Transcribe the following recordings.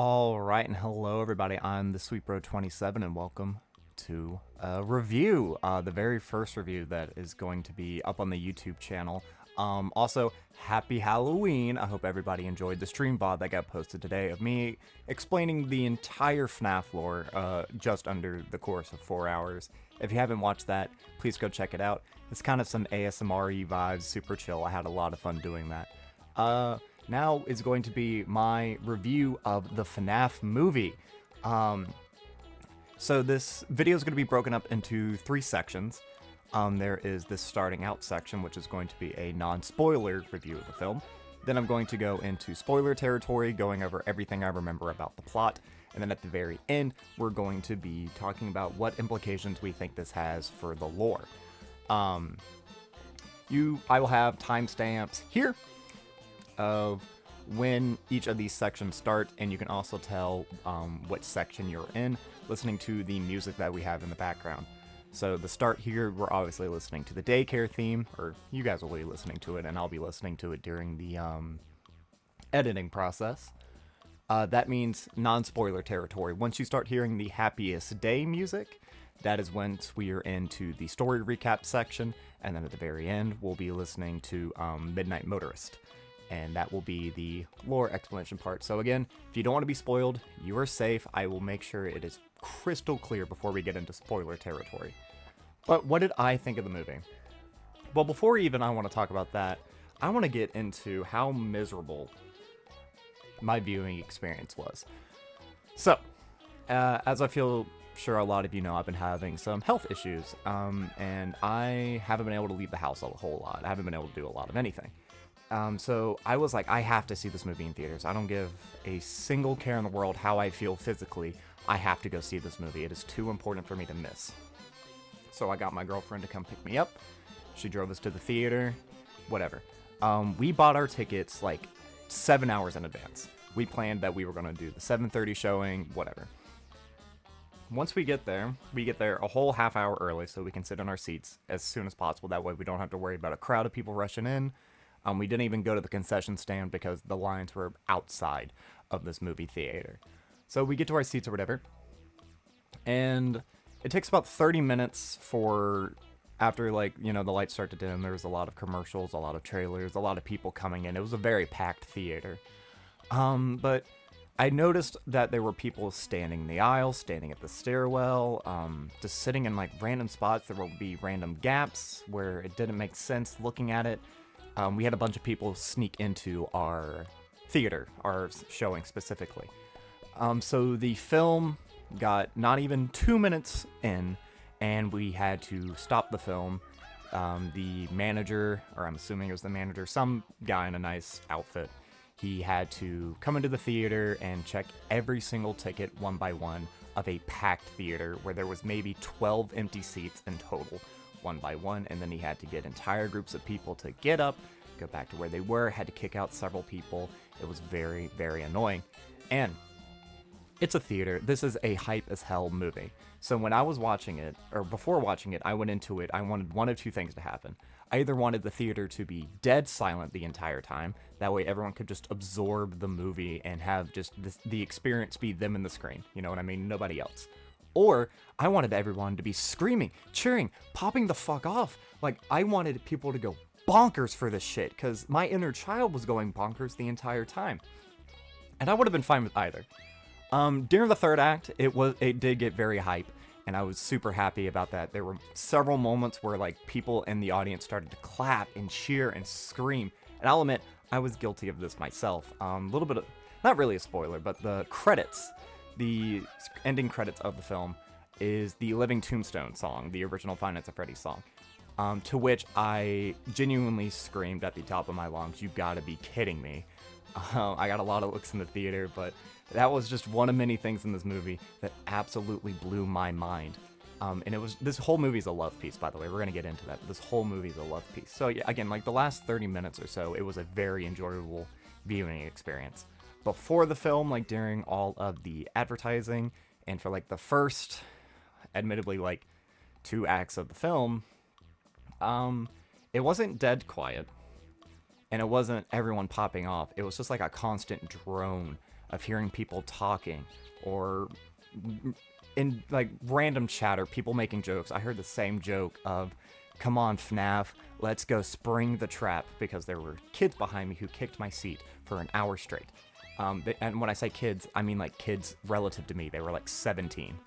All right, and hello everybody. I'm the Sweet Bro 27, and welcome to a review. The very first review that is going to be up on the YouTube channel. Also, happy Halloween. I hope everybody enjoyed the stream VOD that got posted today of me explaining the entire Fnaf lore just under the course of 4 hours. If you haven't watched that, please go check it out. It's kind of some ASMR-y vibes, super chill. I had a lot of fun doing that. Now is going to be my review of the Fnaf movie. So this video is going to be broken up into 3 sections. There is this starting out section, which is going to be a non-spoiler review of the film. Then I'm going to go into spoiler territory, going over everything I remember about the plot. And then at the very end, we're going to be talking about what implications we think this has for the lore. I will have timestamps here of when each of these sections start, and you can also tell what section you're in listening to the music that we have in the background. So the start here, we're obviously listening to the daycare theme, or you guys will be listening to it, and I'll be listening to it during the editing process. That means non-spoiler territory. Once you start hearing the happiest day music, that is once we are into the story recap section, and then at the very end, we'll be listening to Midnight Motorist. And that will be the lore explanation part. So again, if you don't want to be spoiled, you are safe. I will make sure it is crystal clear before we get into spoiler territory. But what did I think of the movie? Well, before even I want to talk about that, I want to get into how miserable my viewing experience was. So, as I feel sure a lot of you know, I've been having some health issues, and I haven't been able to leave the house a whole lot. I haven't been able to do a lot of anything. So I was like, I have to see this movie in theaters. I don't give a single care in the world how I feel physically. I have to go see this movie. It is too important for me to miss. So I got my girlfriend to come pick me up. She drove us to the theater, whatever. We bought our tickets like 7 hours in advance. We planned that we were going to do the 7:30 showing, whatever. Once we get there a whole half hour early so we can sit in our seats as soon as possible. That way we don't have to worry about a crowd of people rushing in. We didn't even go to the concession stand because the lines were outside of this movie theater. So we get to our seats or whatever, and it takes about 30 minutes for, after like, you know, the lights start to dim, there's a lot of commercials, a lot of trailers, a lot of people coming in. It was a very packed theater. But I noticed that there were people standing in the aisle, standing at the stairwell, just sitting in like random spots. There would be random gaps where it didn't make sense looking at it. We had a bunch of people sneak into our theater, our showing specifically. So the film got not even 2 minutes in, and we had to stop the film. The manager, or I'm assuming it was the manager, some guy in a nice outfit, he had to come into the theater and check every single ticket one by one of a packed theater where there was maybe 12 empty seats in total, one by one, and then he had to get entire groups of people to get up, go back to where they were, had to kick out several people. It was very, very annoying. And it's a theater. This is a hype as hell movie. So when I was watching it, or before watching it, I went into it, I wanted one of two things to happen. I either wanted the theater to be dead silent the entire time, that way everyone could just absorb the movie and have just the experience be them in the screen, you know what I mean, nobody else. Or I wanted everyone to be screaming, cheering, popping the fuck off. Like, I wanted people to go bonkers for this shit, because my inner child was going bonkers the entire time. And I would have been fine with either. During the third act, it did get very hype, and I was super happy about that. There were several moments where like people in the audience started to clap and cheer and scream. And I'll admit, I was guilty of this myself. A little bit of, not really a spoiler, but the credits, the ending credits of the film is the Living Tombstone song, the original Five Nights at Freddy's song. To which I genuinely screamed at the top of my lungs, "You gotta be kidding me." I got a lot of looks in the theater, but that was just one of many things in this movie that absolutely blew my mind. And this whole movie's a love piece, by the way. We're gonna get into that. This whole movie's a love piece. So yeah, again, like the last 30 minutes or so, it was a very enjoyable viewing experience. Before the film, like during all of the advertising, and for like the first, admittedly, like 2 acts of the film, it wasn't dead quiet, and it wasn't everyone popping off. It was just like a constant drone of hearing people talking, or in like random chatter, people making jokes. I heard the same joke of, "Come on, Fnaf, let's go spring the trap," because there were kids behind me who kicked my seat for an hour straight. And when I say kids, I mean like kids relative to me. They were like 17.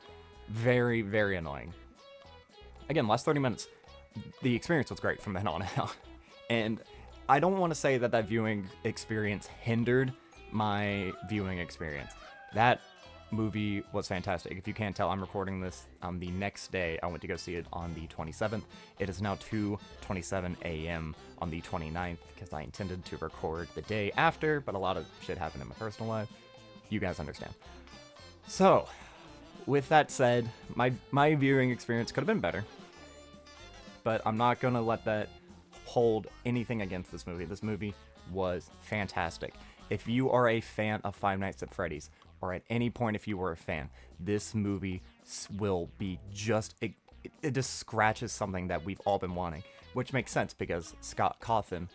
Very, very annoying. Again, last 30 minutes, the experience was great from then on out. And I don't want to say that that viewing experience hindered my viewing experience. That movie was fantastic. If you can't tell, I'm recording this the next day. I went to go see it on the 27th. It is now 2:27 a.m. on the 29th because I intended to record the day after, but a lot of shit happened in my personal life. You guys understand. So, with that said, my viewing experience could have been better, but I'm not going to let that hold anything against this movie. This movie was fantastic. If you are a fan of Five Nights at Freddy's, or at any point if you were a fan, this movie will be just, it just scratches something that we've all been wanting, which makes sense because Scott Cawthon,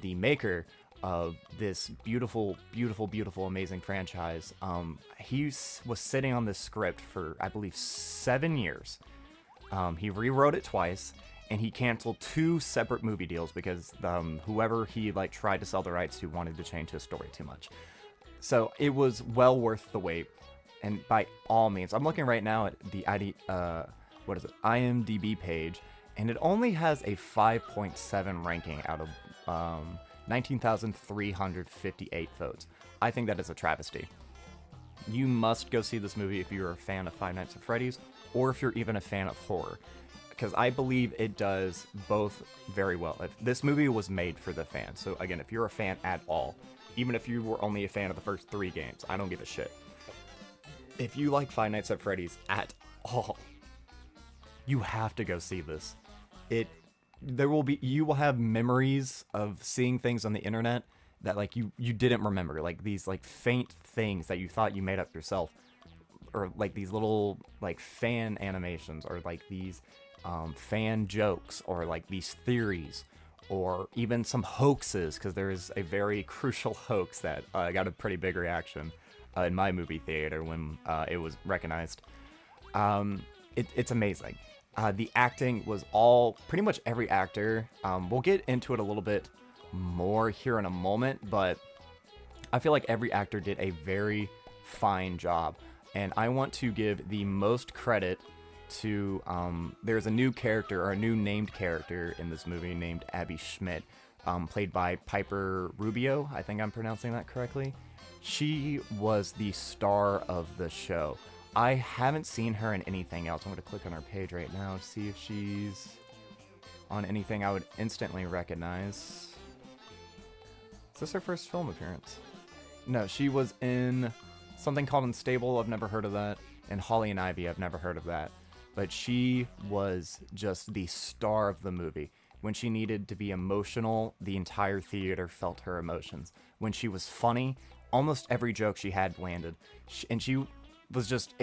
the maker of this beautiful, beautiful, beautiful, amazing franchise, he was sitting on this script for, I believe, 7 years. He rewrote it twice, and he canceled 2 separate movie deals because whoever he like tried to sell the rights to wanted to change his story too much. So it was well worth the wait, and by all means, I'm looking right now at the IMDb page, and it only has a 5.7 ranking out of 19,358 votes. I think that is a travesty. You must go see this movie if you're a fan of Five Nights at Freddy's, or if you're even a fan of horror, because I believe it does both very well. This movie was made for the fans, so again, if you're a fan at all, even if you were only a fan of the first 3 games, I don't give a shit. If you like Five Nights at Freddy's at all, you have to go see this. You will have memories of seeing things on the internet that like you didn't remember, like these like faint things that you thought you made up yourself, or like these little like fan animations, or like these fan jokes, or like these theories, or even some hoaxes, because there is a very crucial hoax that got a pretty big reaction in my movie theater when it was recognized. It's amazing. The acting was pretty much every actor. We'll get into it a little bit more here in a moment, but I feel like every actor did a very fine job. And I want to give the most credit to, there's a new character, or a new named character in this movie named Abby Schmidt, played by Piper Rubio. I think I'm pronouncing that correctly. She was the star of the show. I haven't seen her in anything else. I'm going to click on her page right now to see if she's on anything I would instantly recognize. Is this her first film appearance? No, she was in something called Unstable. I've never heard of that. And Holly and Ivy, I've never heard of that. But she was just the star of the movie. When she needed to be emotional, the entire theater felt her emotions. When she was funny, almost every joke she had landed. And she was just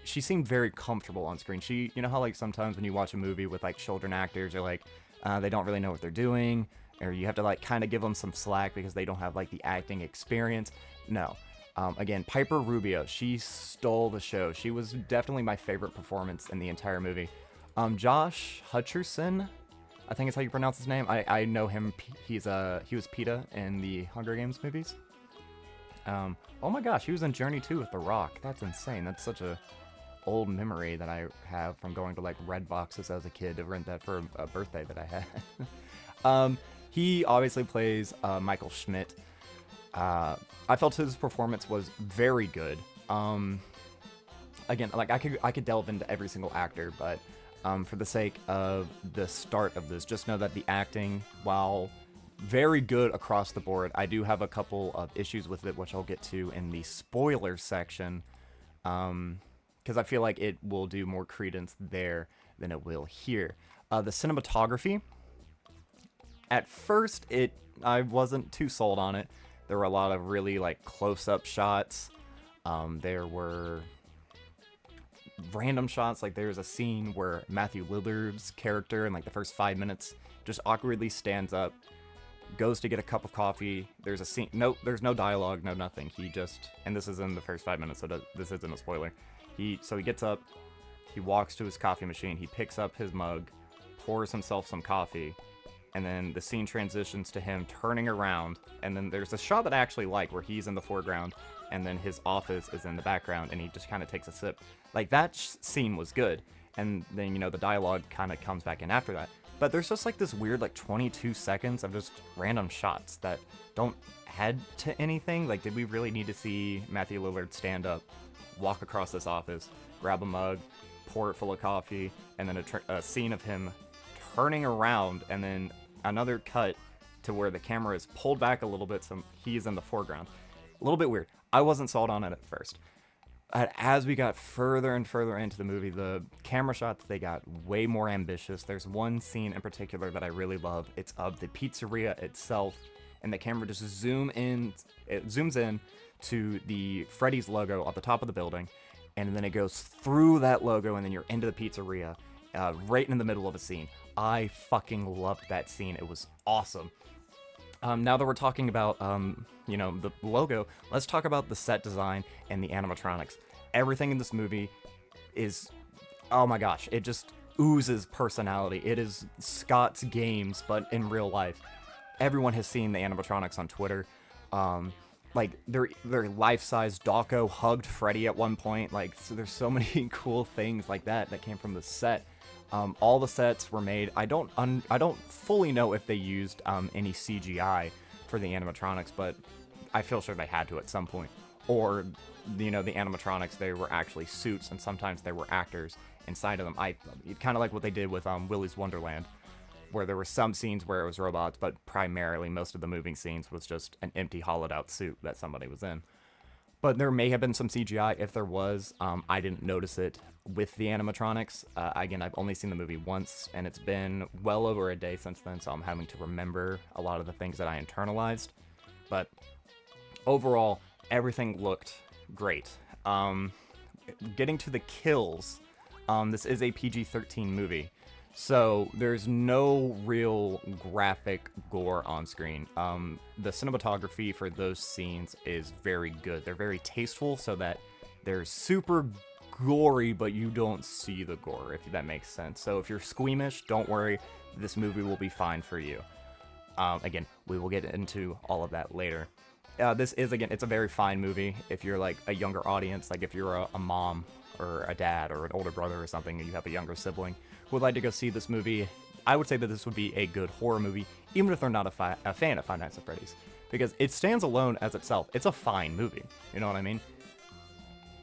she seemed very comfortable on screen. You know how like sometimes when you watch a movie with like children actors, you're like, they don't really know what they're doing, or you have to like kind of give them some slack because they don't have like the acting experience. No. Again, Piper Rubio, she stole the show. She was definitely my favorite performance in the entire movie. Josh Hutcherson, I think is how you pronounce his name. I know him. He was PETA in the Hunger Games movies. Oh my gosh, he was in Journey 2 with The Rock. That's insane. That's such a old memory that I have from going to like Red Boxes as a kid to rent that for a birthday that I had. He obviously plays Michael Schmidt. I felt his performance was very good. Again, like I could delve into every single actor, but for the sake of the start of this, just know that the acting, while very good across the board, I do have a couple of issues with it, which I'll get to in the spoiler section, because I feel like it will do more credence there than it will here. The cinematography, at first, I wasn't too sold on it. There were a lot of really like close-up shots. There were random shots. Like there's a scene where Matthew Lillard's character in like the first 5 minutes just awkwardly stands up goes to get a cup of coffee. There's a scene. No, there's no dialogue, no nothing. He just, and this is in the first 5 minutes, so this isn't a spoiler. He gets up, he walks to his coffee machine, he picks up his mug, pours himself some coffee, and then the scene transitions to him turning around, and then there's a shot that I actually like where he's in the foreground, and then his office is in the background, and he just kind of takes a sip. Like, that scene was good, and then, the dialogue kind of comes back in after that. But there's just, like, this weird, like, 22 seconds of just random shots that don't head to anything. Like, did we really need to see Matthew Lillard stand up, walk across this office, grab a mug, pour it full of coffee, and then a scene of him turning around, and then another cut to where the camera is pulled back a little bit so he's in the foreground. A little bit weird. I wasn't sold on it at first. As we got further and further into the movie, the camera shots, they got way more ambitious. There's one scene in particular that I really love. It's of the pizzeria itself, and the camera just zooms in to the Freddy's logo at the top of the building, and then it goes through that logo, and then you're into the pizzeria, right in the middle of a scene. I fucking loved that scene. It was awesome. Now that we're talking about, the logo, let's talk about the set design and the animatronics. Everything in this movie is, oh my gosh, it just oozes personality. It is Scott's Games, but in real life. Everyone has seen the animatronics on Twitter. Like, their life-size Dawko hugged Freddy at one point. Like, so there's so many cool things like that came from the set. All the sets were made. I don't fully know if they used any CGI for the animatronics, but I feel sure they had to at some point. Or, the animatronics, they were actually suits, and sometimes there were actors inside of them. Kind of like what they did with Willy's Wonderland, where there were some scenes where it was robots, but primarily most of the moving scenes was just an empty hollowed-out suit that somebody was in. But there may have been some CGI. If there was, I didn't notice it with the animatronics. Again, I've only seen the movie once, and it's been well over a day since then, so I'm having to remember a lot of the things that I internalized. But overall, everything looked great. Getting to the kills, this is a PG-13 movie, so there's no real graphic gore on screen. The cinematography for those scenes is very good. They're very tasteful, so that they're super gory, but you don't see the gore, if that makes sense. So if you're squeamish, don't worry. This movie will be fine for you. Again, we will get into all of that later. This is, again, it's a very fine movie if you're like a younger audience, like if you're a mom or a dad or an older brother or something, and you have a younger sibling who would like to go see this movie. I would say that this would be a good horror movie, even if they're not a fan of Five Nights at Freddy's, because it stands alone as itself. It's a fine movie, you know what I mean?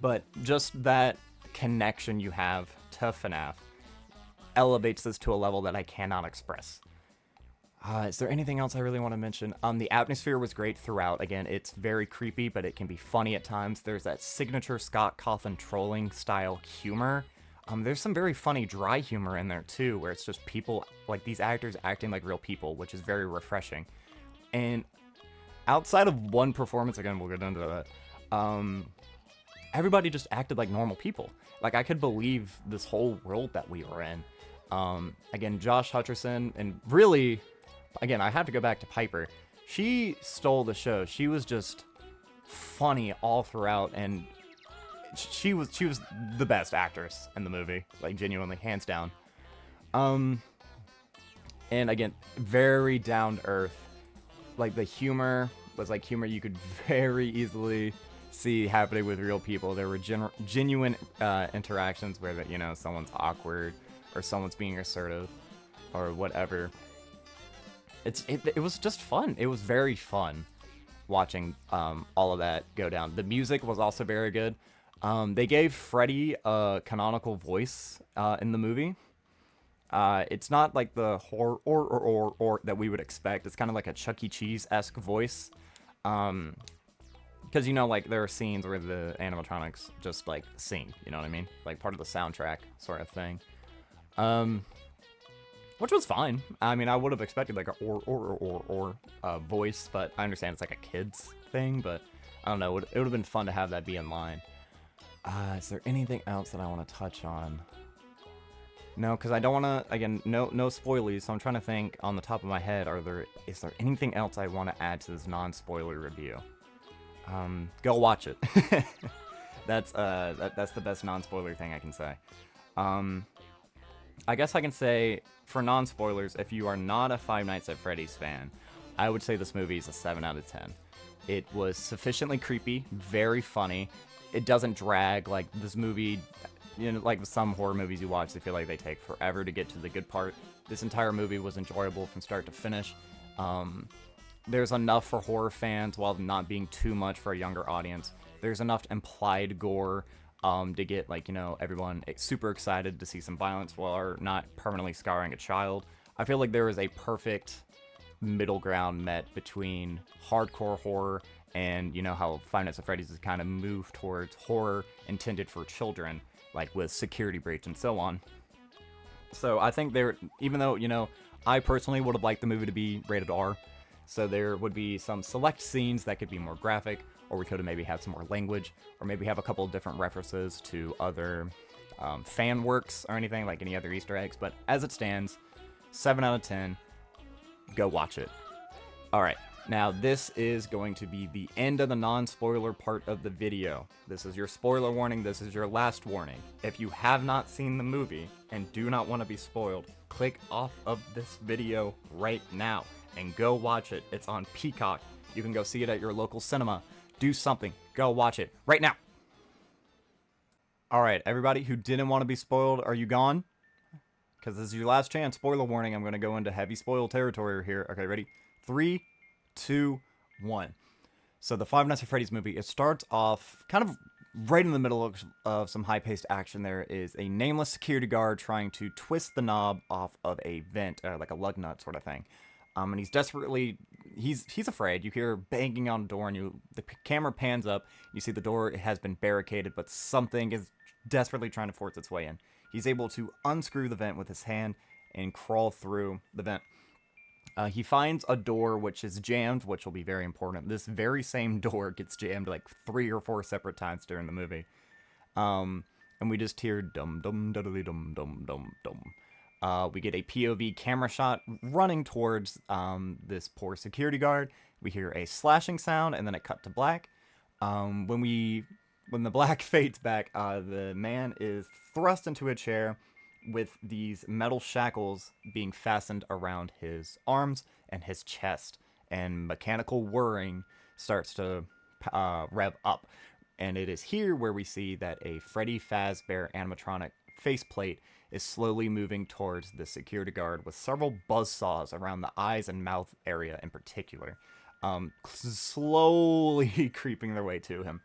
But just that connection you have to FNAF elevates this to a level that I cannot express. Is there anything else I really want to mention? The atmosphere was great throughout. Again, it's very creepy, but it can be funny at times. There's that signature Scott Cawthon trolling style humor. There's some very funny dry humor in there too, where it's just people, like these actors acting like real people, which is very refreshing. And outside of one performance, again, we'll get into that, everybody just acted like normal people. Like, I could believe this whole world that we were in. Again, Josh Hutcherson, and really, again, I have to go back to Piper. She stole the show. She was just funny all throughout, and she was the best actress in the movie, like, genuinely, hands down. And again, very down to earth. Like, the humor was like humor you could very easily see happening with real people. There were genuine interactions where that, you know, someone's awkward or someone's being assertive or whatever. It was just fun. It was very fun watching all of that go down. The music was also very good. They gave Freddy a canonical voice in the movie. It's not like the horror or that we would expect. It's kind of like a Chuck E. Cheese-esque voice. Because, you know, like, there are scenes where the animatronics just, like, sing, you know what I mean? Like, part of the soundtrack sort of thing. Which was fine. I mean, I would have expected, like, a or voice, but I understand it's, like, a kid's thing, but I don't know. It would have been fun to have that be in line. Is there anything else that I want to touch on? No, because I don't want to. Again, no spoilies. So I'm trying to think on the top of my head. Is there anything else I want to add to this non-spoiler review? Go watch it. That's the best non-spoiler thing I can say. Um, I guess I can say for non-spoilers, if you are not a Five Nights at Freddy's fan, I would say this movie is a 7 out of 10. It was sufficiently creepy, very funny. It doesn't drag like this movie. You know, like some horror movies you watch, they feel like they take forever to get to the good part. This entire movie was enjoyable from start to finish. There's enough for horror fans while not being too much for a younger audience. There's enough implied gore to get, like, you know, everyone super excited to see some violence while not permanently scarring a child. I feel like there is a perfect middle ground met between hardcore horror and, you know, how Five Nights at Freddy's has kind of moved towards horror intended for children, like with Security Breach and so on. So I think even though, you know, I personally would have liked the movie to be rated R, so there would be some select scenes that could be more graphic, or we could have maybe had some more language, or maybe have a couple of different references to other fan works or anything, like any other Easter eggs. But as it stands, 7 out of 10, go watch it. Alright, now this is going to be the end of the non-spoiler part of the video. This is your spoiler warning, this is your last warning. If you have not seen the movie and do not want to be spoiled, click off of this video right now and go watch it. It's on Peacock. You can go see it at your local cinema. Do something. Go watch it right now. Alright, everybody who didn't want to be spoiled, are you gone? Because this is your last chance. Spoiler warning, I'm going to go into heavy spoil territory here. Okay, ready? 3, 2, 1. So the Five Nights at Freddy's movie, it starts off kind of right in the middle of some high-paced action. There is a nameless security guard trying to twist the knob off of a vent, like a lug nut sort of thing. And he's desperately, he's afraid. You hear banging on the door, and the camera pans up. You see the door has been barricaded, but something is desperately trying to force its way in. He's able to unscrew the vent with his hand and crawl through the vent. He finds a door which is jammed, which will be very important. This very same door gets jammed like 3 or 4 separate times during the movie. And we just hear dum dum dum dum dum dum dum. We get a POV camera shot running towards this poor security guard. We hear a slashing sound, and then it cut to black. When the black fades back, the man is thrust into a chair with these metal shackles being fastened around his arms and his chest, and mechanical whirring starts to rev up. And it is here where we see that a Freddy Fazbear animatronic faceplate is slowly moving towards the security guard with several buzzsaws around the eyes and mouth area in particular, slowly creeping their way to him.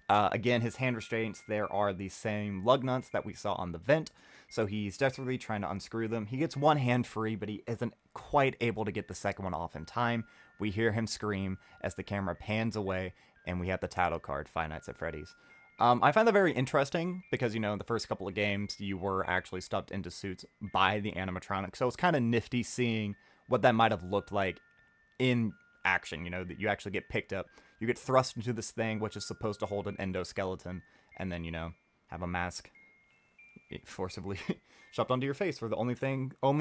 Again, his hand restraints, there are the same lug nuts that we saw on the vent, so he's desperately trying to unscrew them. He gets one hand free, but he isn't quite able to get the second one off in time. We hear him scream as the camera pans away, and we have the title card, Five Nights at Freddy's. I find that very interesting because, you know, in the first couple of games, you were actually stuffed into suits by the animatronic, so it's kind of nifty seeing what that might have looked like in action, you know, that you actually get picked up. You get thrust into this thing, which is supposed to hold an endoskeleton, and then, you know, have a mask forcibly shoved onto your face, for the only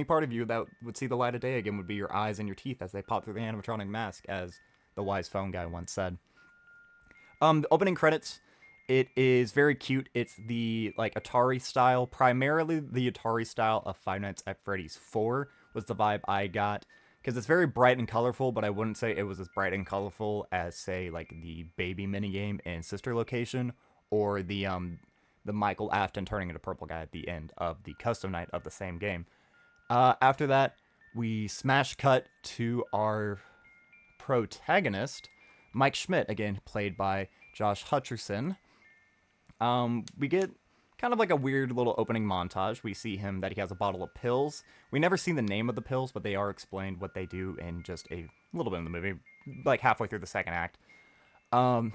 part of you that would see the light of day again would be your eyes and your teeth as they pop through the animatronic mask, as the wise phone guy once said. The opening credits, it is very cute. It's the, like, Atari style, primarily the Atari style of Five Nights at Freddy's 4 was the vibe I got. Because it's very bright and colorful, but I wouldn't say it was as bright and colorful as, say, like the baby minigame in Sister Location, or the Michael Afton turning into purple guy at the end of the custom night of the same game. After that, we smash cut to our protagonist, Mike Schmidt, again played by Josh Hutcherson. We get kind of like a weird little opening montage. We see him that he has a bottle of pills. We never see the name of the pills, but they are explained what they do in just a little bit in the movie, like halfway through the second act.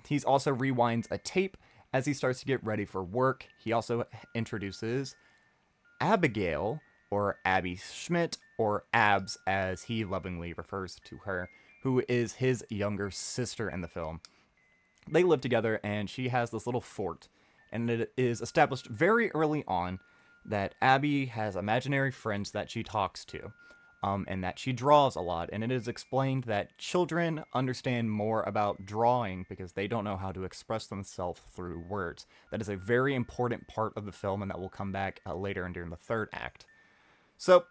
He's also rewinds a tape as he starts to get ready for work. He also introduces Abigail, or Abby Schmidt, or Abs as he lovingly refers to her, who is his younger sister in the film. They live together, and she has this little fort, and it is established very early on that Abby has imaginary friends that she talks to, and that she draws a lot. And it is explained that children understand more about drawing because they don't know how to express themselves through words. That is a very important part of the film, and that will come back later and during the third act. So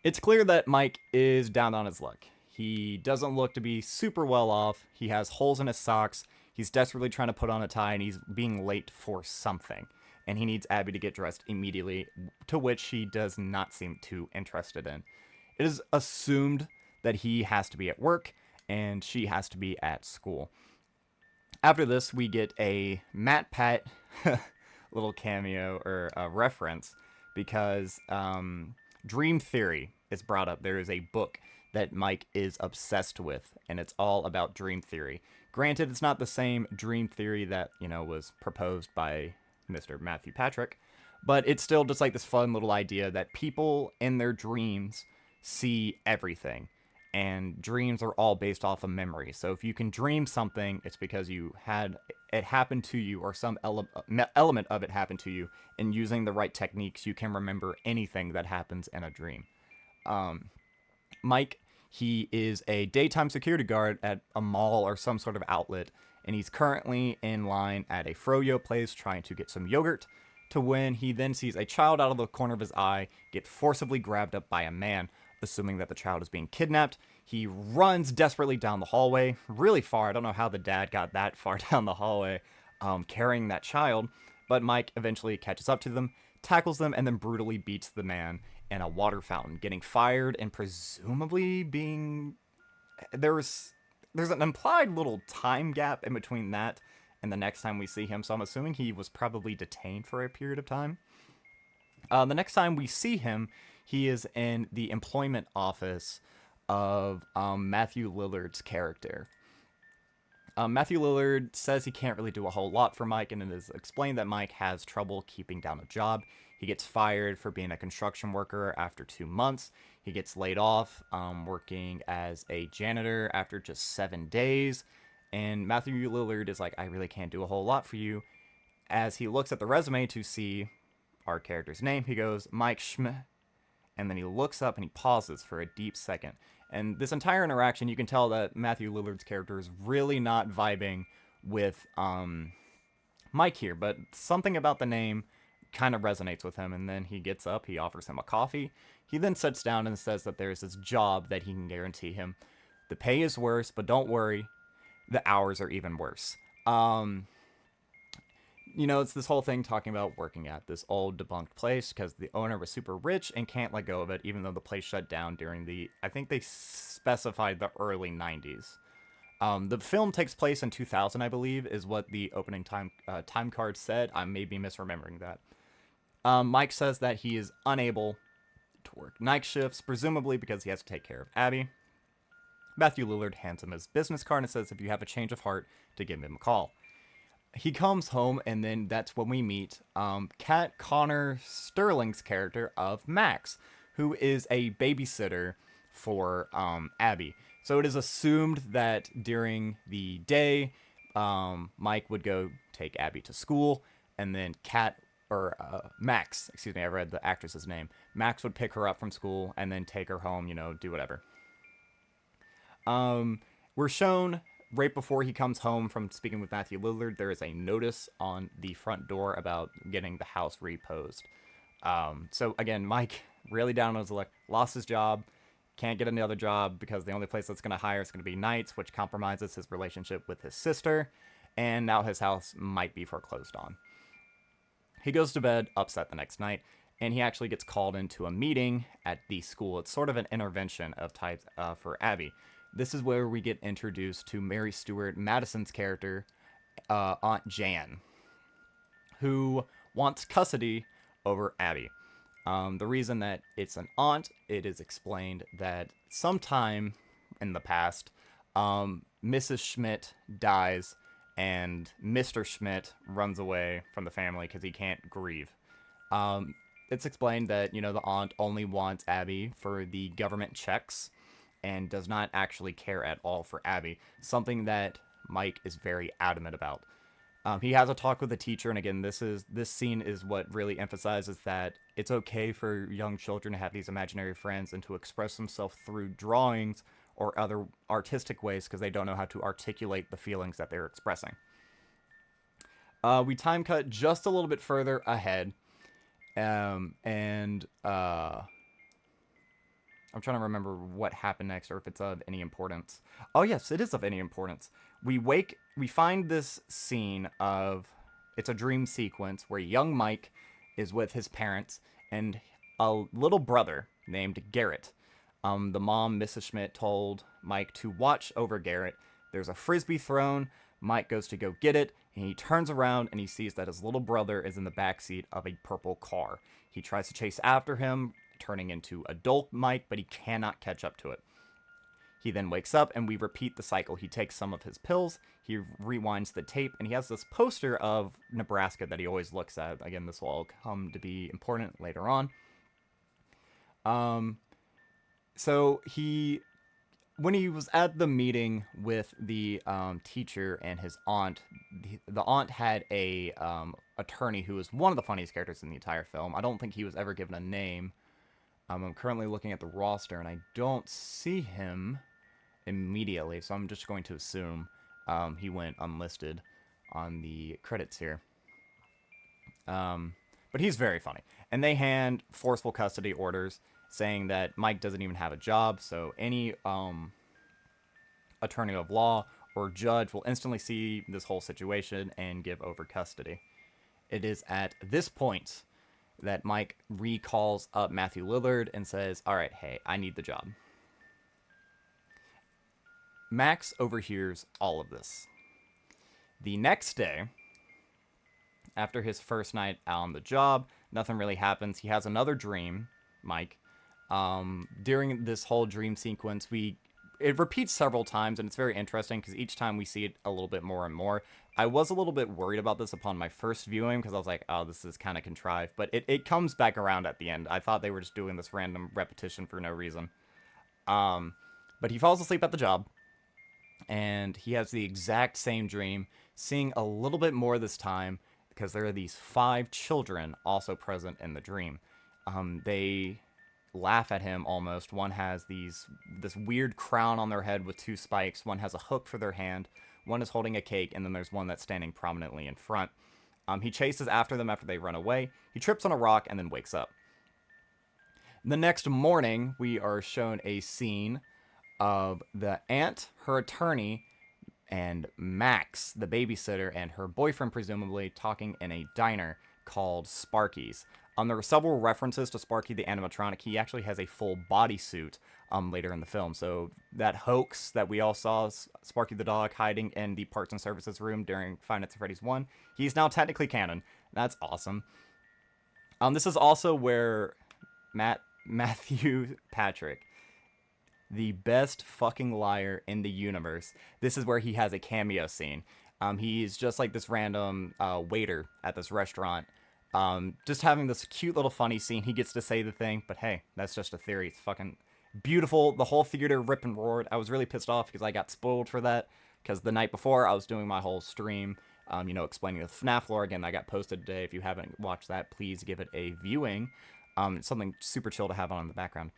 it's clear that Mike is down on his luck. He doesn't look to be super well off. He has holes in his socks. He's desperately trying to put on a tie, and he's being late for something. And he needs Abby to get dressed immediately, to which she does not seem too interested in. It is assumed that he has to be at work, and she has to be at school. After this, we get a Matt Pat little cameo or reference because Dream Theory is brought up. There is a book that Mike is obsessed with, and it's all about dream theory. Granted, it's not the same dream theory that, was proposed by Mr. Matthew Patrick, but it's still just like this fun little idea that people in their dreams see everything. And dreams are all based off of memory. So if you can dream something, it's because you had it happen to you, or some element of it happened to you. And using the right techniques, you can remember anything that happens in a dream. Mike, he is a daytime security guard at a mall or some sort of outlet, and he's currently in line at a froyo place trying to get some yogurt, to when he then sees a child out of the corner of his eye get forcibly grabbed up by a man. Assuming that the child is being kidnapped, he runs desperately down the hallway, really far. I don't know how the dad got that far down the hallway, carrying that child, but Mike eventually catches up to them, tackles them, and then brutally beats the man in a water fountain, getting fired and presumably being... There's an implied little time gap in between that and the next time we see him, so I'm assuming he was probably detained for a period of time. The next time we see him, he is in the employment office of Matthew Lillard's character. Matthew Lillard says he can't really do a whole lot for Mike, and it is explained that Mike has trouble keeping down a job. He gets fired for being a construction worker after 2 months. He gets laid off working as a janitor after just 7 days. And Matthew Lillard is like, I really can't do a whole lot for you. As he looks at the resume to see our character's name, he goes, Mike Schmidt. And then he looks up and he pauses for a deep second. And this entire interaction, you can tell that Matthew Lillard's character is really not vibing with Mike here, but something about the name kind of resonates with him. And then he gets up, he offers him a coffee. He then sits down and says that there's this job that he can guarantee him. The pay is worse, but don't worry, the hours are even worse. It's this whole thing talking about working at this old debunked place because the owner was super rich and can't let go of it, even though the place shut down during I think they specified the early 90s. The film takes place in 2000, I believe, is what the opening time card said. I may be misremembering that. Mike says that he is unable to work night shifts, presumably because he has to take care of Abby. Matthew Lillard hands him his business card and says if you have a change of heart, to give him a call. He comes home, and then that's when we meet Kat Connor Sterling's character of Max, who is a babysitter for Abby. So it is assumed that during the day, Mike would go take Abby to school, and then Max, I read the actress's name. Max would pick her up from school and then take her home, do whatever. We're shown right before he comes home from speaking with Matthew Lillard, there is a notice on the front door about getting the house reposed. So again, Mike, really down on his luck, lost his job, can't get another job because the only place that's going to hire is going to be nights, which compromises his relationship with his sister, and now his house might be foreclosed on. He goes to bed upset the next night, and he actually gets called into a meeting at the school. It's sort of an intervention of types for Abby. This is where we get introduced to Mary Stuart Madison's character, Aunt Jan, who wants custody over Abby. The reason that it's an aunt, it is explained that sometime in the past, Mrs. Schmidt dies and Mr. Schmidt runs away from the family because he can't grieve. It's explained that, the aunt only wants Abby for the government checks and does not actually care at all for Abby, something that Mike is very adamant about. He has a talk with the teacher, and again, this scene is what really emphasizes that it's okay for young children to have these imaginary friends and to express themselves through drawings or other artistic ways because they don't know how to articulate the feelings that they're expressing. We time cut just a little bit further ahead, and I'm trying to remember what happened next or if it's of any importance. Oh yes, it is of any importance. We find this scene of, it's a dream sequence where young Mike is with his parents and a little brother named Garrett. The mom, Mrs. Schmidt, told Mike to watch over Garrett. There's a frisbee thrown. Mike goes to go get it, and he turns around and he sees that his little brother is in the backseat of a purple car. He tries to chase after him, turning into adult Mike, but he cannot catch up to it. He then wakes up, and we repeat the cycle. He takes some of his pills, he rewinds the tape, and he has this poster of Nebraska that he always looks at. Again, this will all come to be important later on. So when he was at the meeting with the teacher and his aunt, the aunt had a attorney who was one of the funniest characters in the entire film. I don't think he was ever given a name. I'm currently looking at the roster, and I don't see him immediately, so I'm just going to assume he went unlisted on the credits here. But he's very funny. And they hand forceful custody orders saying that Mike doesn't even have a job, so any attorney of law or judge will instantly see this whole situation and give over custody. It is at this point that Mike recalls up Matthew Lillard and says, all right, hey, I need the job. Max overhears all of this. The next day, after his first night on the job, nothing really happens. He has another dream, Mike. During this whole dream sequence, it repeats several times, and it's very interesting because each time we see it a little bit more and more. I was a little bit worried about this upon my first viewing because I was like, oh, this is kind of contrived. But it comes back around at the end. I thought they were just doing this random repetition for no reason. But he falls asleep at the job, and he has the exact same dream, seeing a little bit more this time because there are these 5 children also present in the dream. They laugh at him almost. One has this weird crown on their head with 2 spikes. One has a hook for their hand. One is holding a cake, and then there's one that's standing prominently in front. He chases after them after they run away. He trips on a rock and then wakes up. The next morning, we are shown a scene of the aunt, her attorney, and Max, the babysitter, and her boyfriend, presumably, talking in a diner called Sparky's. There were several references to Sparky the animatronic. He actually has a full bodysuit later in the film. So that hoax that we all saw, Sparky the dog hiding in the Parts and Services room during Five Nights at Freddy's 1, he's now technically canon. That's awesome. This is also where Matthew Patrick, the best fucking liar in the universe, this is where he has a cameo scene. He's just like this random waiter at this restaurant. Just having this cute little funny scene. He gets to say the thing, but hey, that's just a theory. It's fucking beautiful. The whole theater ripped and roared. I was really pissed off because I got spoiled for that, because the night before I was doing my whole stream, explaining the Fnaf lore. Again, that got posted today. If you haven't watched that, please give it a viewing. It's something super chill to have on in the background.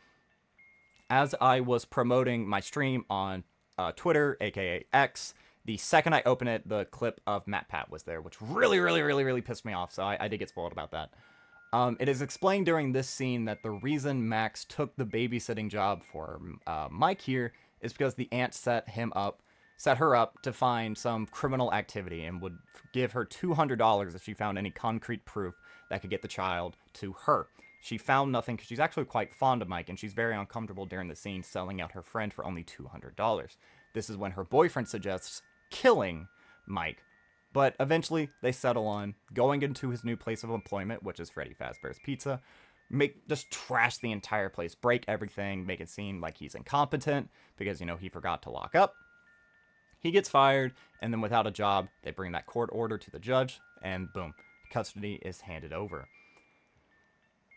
As I was promoting my stream on Twitter, aka X, the second I opened it, the clip of MatPat was there, which really pissed me off, so I did get spoiled about that. It is explained during this scene that the reason Max took the babysitting job for Mike here is because the aunt set her up to find some criminal activity and would give her $200 if she found any concrete proof that could get the child to her. She found nothing because she's actually quite fond of Mike, and she's very uncomfortable during the scene selling out her friend for only $200. This is when her boyfriend suggests killing Mike, but eventually they settle on going into his new place of employment, which is Freddy Fazbear's Pizza, just trash the entire place, break everything, make it seem like he's incompetent because, he forgot to lock up. He gets fired, and then without a job, they bring that court order to the judge, and boom, custody is handed over.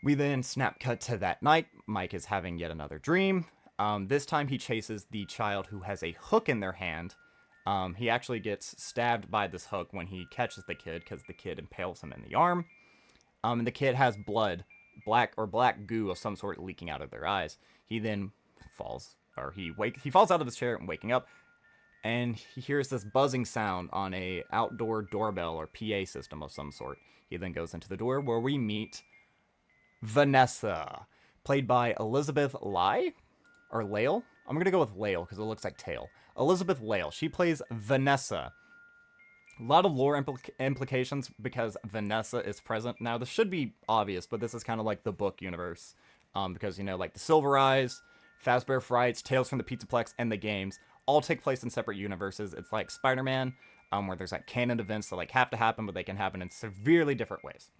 We then snap cut to that night. Mike is having yet another dream. This time he chases the child who has a hook in their hand He actually gets stabbed by this hook when he catches the kid because the kid impales him in the arm. And the kid has blood, black goo of some sort leaking out of their eyes. He then he falls out of his chair and waking up, and he hears this buzzing sound on a outdoor doorbell or PA system of some sort. He then goes into the door where we meet Vanessa, played by Elizabeth Lai or Lale. I'm gonna go with Lale because it looks like tail. Elizabeth Lale. She plays Vanessa. A lot of lore implications because Vanessa is present. Now, this should be obvious, but this is kind of like the book universe. Because, like the Silver Eyes, Fazbear Frights, Tales from the Pizzaplex, and the games all take place in separate universes. It's like Spider-Man, where there's like canon events that like have to happen, but they can happen in severely different ways.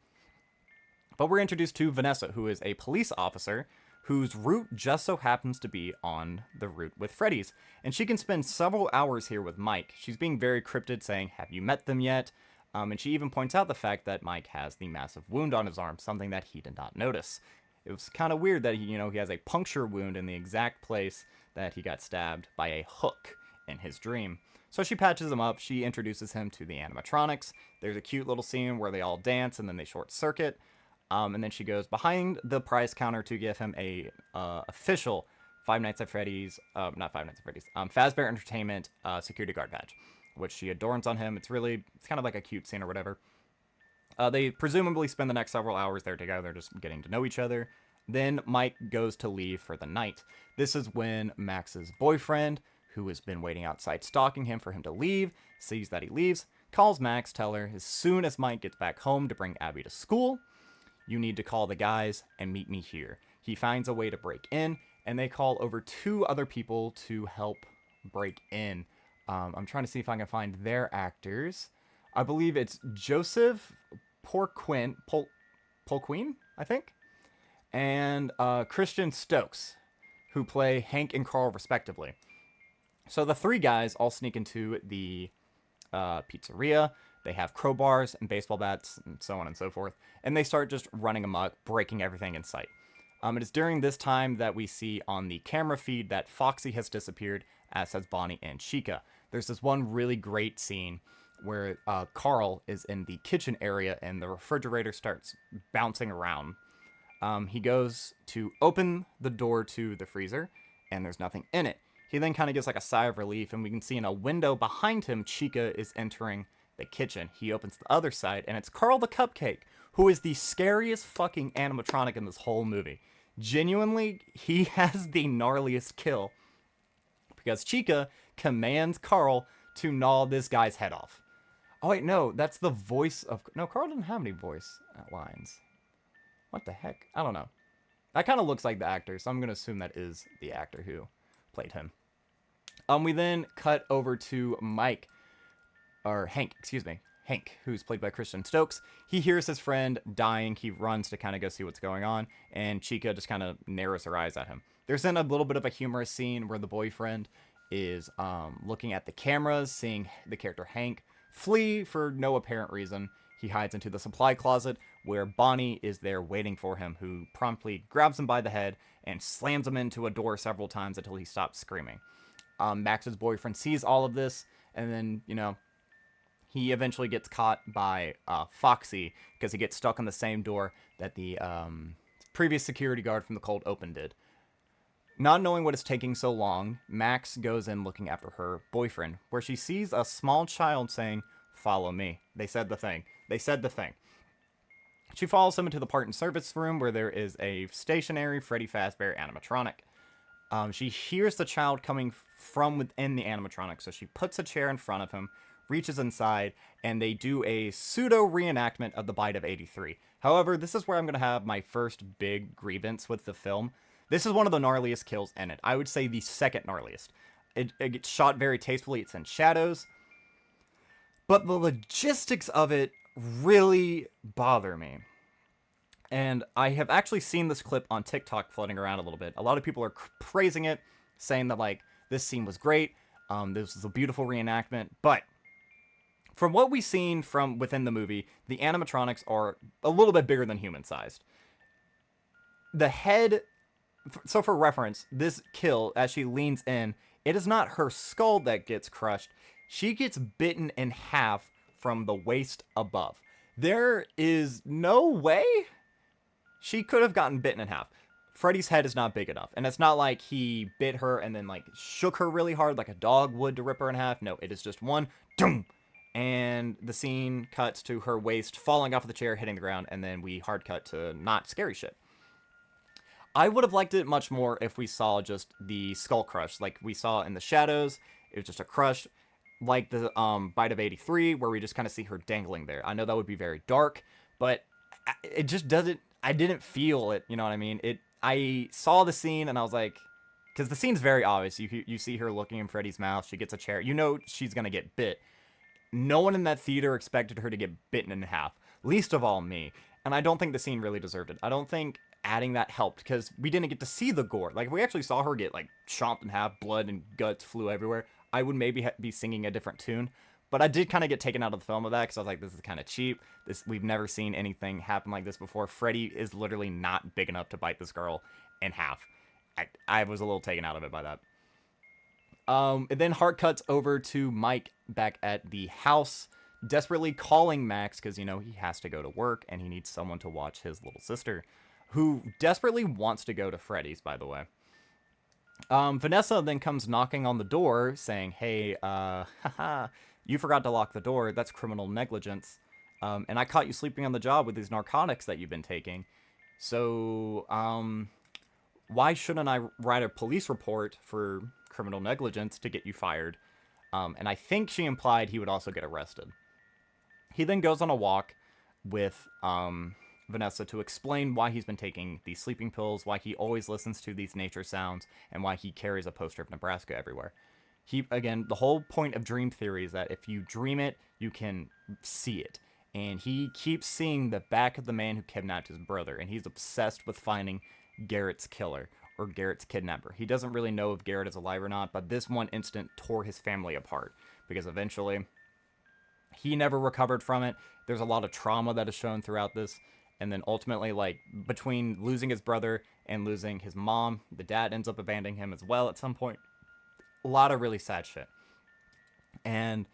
But we're introduced to Vanessa, who is a police officer whose route just so happens to be on the route with Freddy's. And she can spend several hours here with Mike. She's being very cryptic, saying, "Have you met them yet?" And she even points out the fact that Mike has the massive wound on his arm, something that he did not notice. It was kind of weird that he has a puncture wound in the exact place that he got stabbed by a hook in his dream. So she patches him up. She introduces him to the animatronics. There's a cute little scene where they all dance and then they short circuit. And then she goes behind the price counter to give him a official Five Nights at Freddy's, not Five Nights at Freddy's, Fazbear Entertainment security guard badge, which she adorns on him. It's kind of like a cute scene or whatever. They presumably spend the next several hours there together, just getting to know each other. Then Mike goes to leave for the night. This is when Max's boyfriend, who has been waiting outside stalking him for him to leave, sees that he leaves, calls Max, tell her as soon as Mike gets back home to bring Abby to school, "You need to call the guys and meet me here." He finds a way to break in, and they call over 2 other people to help break in. I'm trying to see if I can find their actors. I believe it's Joseph Polquin, I think, and Christian Stokes, who play Hank and Carl respectively. So the 3 guys all sneak into the pizzeria. They have crowbars and baseball bats and so on and so forth. And they start just running amok, breaking everything in sight. It is during this time that we see on the camera feed that Foxy has disappeared, as has Bonnie and Chica. There's this one really great scene where Carl is in the kitchen area and the refrigerator starts bouncing around. He goes to open the door to the freezer, and there's nothing in it. He then kind of gets like a sigh of relief, and we can see in a window behind him, Chica is entering the kitchen. He opens the other side, and it's Carl the Cupcake, who is the scariest fucking animatronic in this whole movie. Genuinely, he has the gnarliest kill, because Chica commands Carl to gnaw this guy's head off. Oh wait, no, that's the voice of... No, Carl didn't have any voice lines. What the heck? I don't know. That kind of looks like the actor, so I'm going to assume that is the actor who played him. We then cut over to Hank, who's played by Christian Stokes. He hears his friend dying. He runs to kind of go see what's going on, and Chica just kind of narrows her eyes at him. There's then a little bit of a humorous scene where the boyfriend is looking at the cameras, seeing the character Hank flee for no apparent reason. He hides into the supply closet where Bonnie is there waiting for him, who promptly grabs him by the head and slams him into a door several times until he stops screaming. Max's boyfriend sees all of this, and then, he eventually gets caught by Foxy because he gets stuck on the same door that the previous security guard from the cold open did. Not knowing what is taking so long, Max goes in looking after her boyfriend, where she sees a small child saying, "Follow me." They said the thing. She follows him into the part and service room where there is a stationary Freddy Fazbear animatronic. She hears the child coming from within the animatronic, so she puts a chair in front of him, reaches inside, and they do a pseudo reenactment of the Bite of 83. However, this is where I'm going to have my first big grievance with the film. This is one of the gnarliest kills in it. I would say the second gnarliest. It gets shot very tastefully. It's in shadows. But the logistics of it really bother me. And I have actually seen this clip on TikTok floating around a little bit. A lot of people are praising it, saying that, like, this scene was great. This is a beautiful reenactment. But from what we've seen from within the movie, the animatronics are a little bit bigger than human-sized. The head... So for reference, this kill, as she leans in, it is not her skull that gets crushed. She gets bitten in half from the waist above. There is no way she could have gotten bitten in half. Freddy's head is not big enough. And it's not like he bit her and then like shook her really hard like a dog would to rip her in half. No, it is just one doom. And the scene cuts to her waist falling off of the chair, hitting the ground, and then we hard cut to not scary shit. I would have liked it much more if we saw just the skull crush, like we saw in the shadows. It was just a crush, like the Bite of 83, where we just kind of see her dangling there. I know that would be very dark, but it just doesn't. I didn't feel it. You know what I mean? I saw the scene and I was like, because the scene's very obvious. You see her looking in Freddy's mouth. She gets a chair. You know she's gonna get bit. No one in that theater expected her to get bitten in half, least of all me. And I don't think the scene really deserved it. I don't think adding that helped because we didn't get to see the gore. Like, if we actually saw her get, like, chomped in half, blood and guts flew everywhere, I would maybe be singing a different tune. But I did kind of get taken out of the film of that because I was like, this is kind of cheap. We've never seen anything happen like this before. Freddy is literally not big enough to bite this girl in half. I was a little taken out of it by that. And then Hart cuts over to Mike back at the house, desperately calling Max because, you know, he has to go to work and he needs someone to watch his little sister, who desperately wants to go to Freddy's, by the way. Vanessa then comes knocking on the door saying, hey, haha, you forgot to lock the door. That's criminal negligence. And I caught you sleeping on the job with these narcotics that you've been taking. So, why shouldn't I write a police report for criminal negligence to get you fired? And I think she implied he would also get arrested. He then goes on a walk with Vanessa to explain why he's been taking these sleeping pills, why he always listens to these nature sounds, and why he carries a poster of Nebraska everywhere. Again, the whole point of dream theory is that if you dream it, you can see it. And he keeps seeing the back of the man who kidnapped his brother, and he's obsessed with finding Garrett's killer or Garrett's kidnapper. He doesn't really know if Garrett is alive or not, but this one incident tore his family apart because eventually he never recovered from it. There's a lot of trauma that is shown throughout this. And then ultimately, like, between losing his brother and losing his mom, the dad ends up abandoning him as well at some point. A lot of really sad shit. And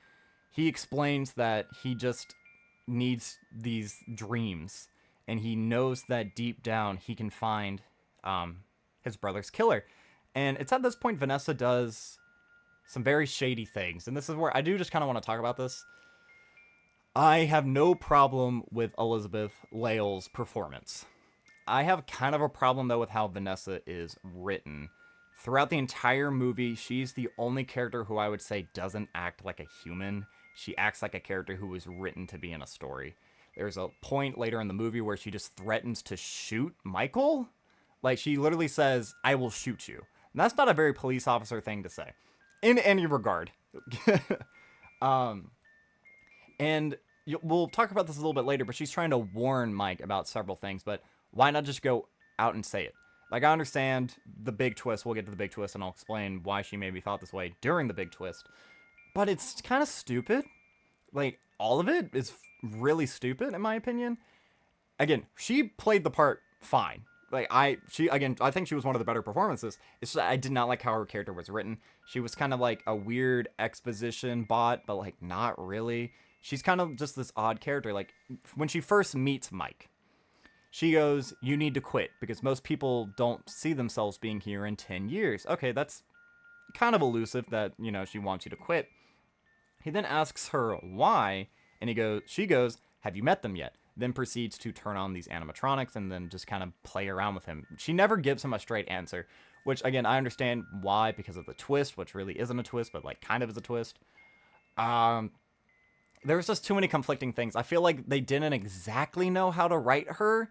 he explains that he just needs these dreams. And he knows that deep down he can find his brother's killer. And it's at this point Vanessa does some very shady things. And this is where I do just kind of want to talk about this. I have no problem with Elizabeth Lail's performance. I have kind of a problem, though, with how Vanessa is written. Throughout the entire movie, she's the only character who I would say doesn't act like a human. She acts like a character who was written to be in a story. There's a point later in the movie where she just threatens to shoot Michael. Like, she literally says, I will shoot you. And that's not a very police officer thing to say. In any regard. And we'll talk about this a little bit later, but she's trying to warn Mike about several things, but why not just go out and say it? Like, I understand the big twist. We'll get to the big twist, and I'll explain why she maybe thought this way during the big twist. But it's kind of stupid. Like, all of it is really stupid, in my opinion. Again, she played the part fine. Like, I think she was one of the better performances. It's just I did not like how her character was written. She was kind of like a weird exposition bot, but, like, not really. She's kind of just this odd character. Like, when she first meets Mike, she goes, you need to quit, because most people don't see themselves being here in 10 years. Okay, that's kind of elusive that, you know, she wants you to quit. He then asks her why, and she goes, have you met them yet? Then proceeds to turn on these animatronics and then just kind of play around with him. She never gives him a straight answer, which, again, I understand why, because of the twist, which really isn't a twist, but, like, kind of is a twist. There's just too many conflicting things. I feel like they didn't exactly know how to write her.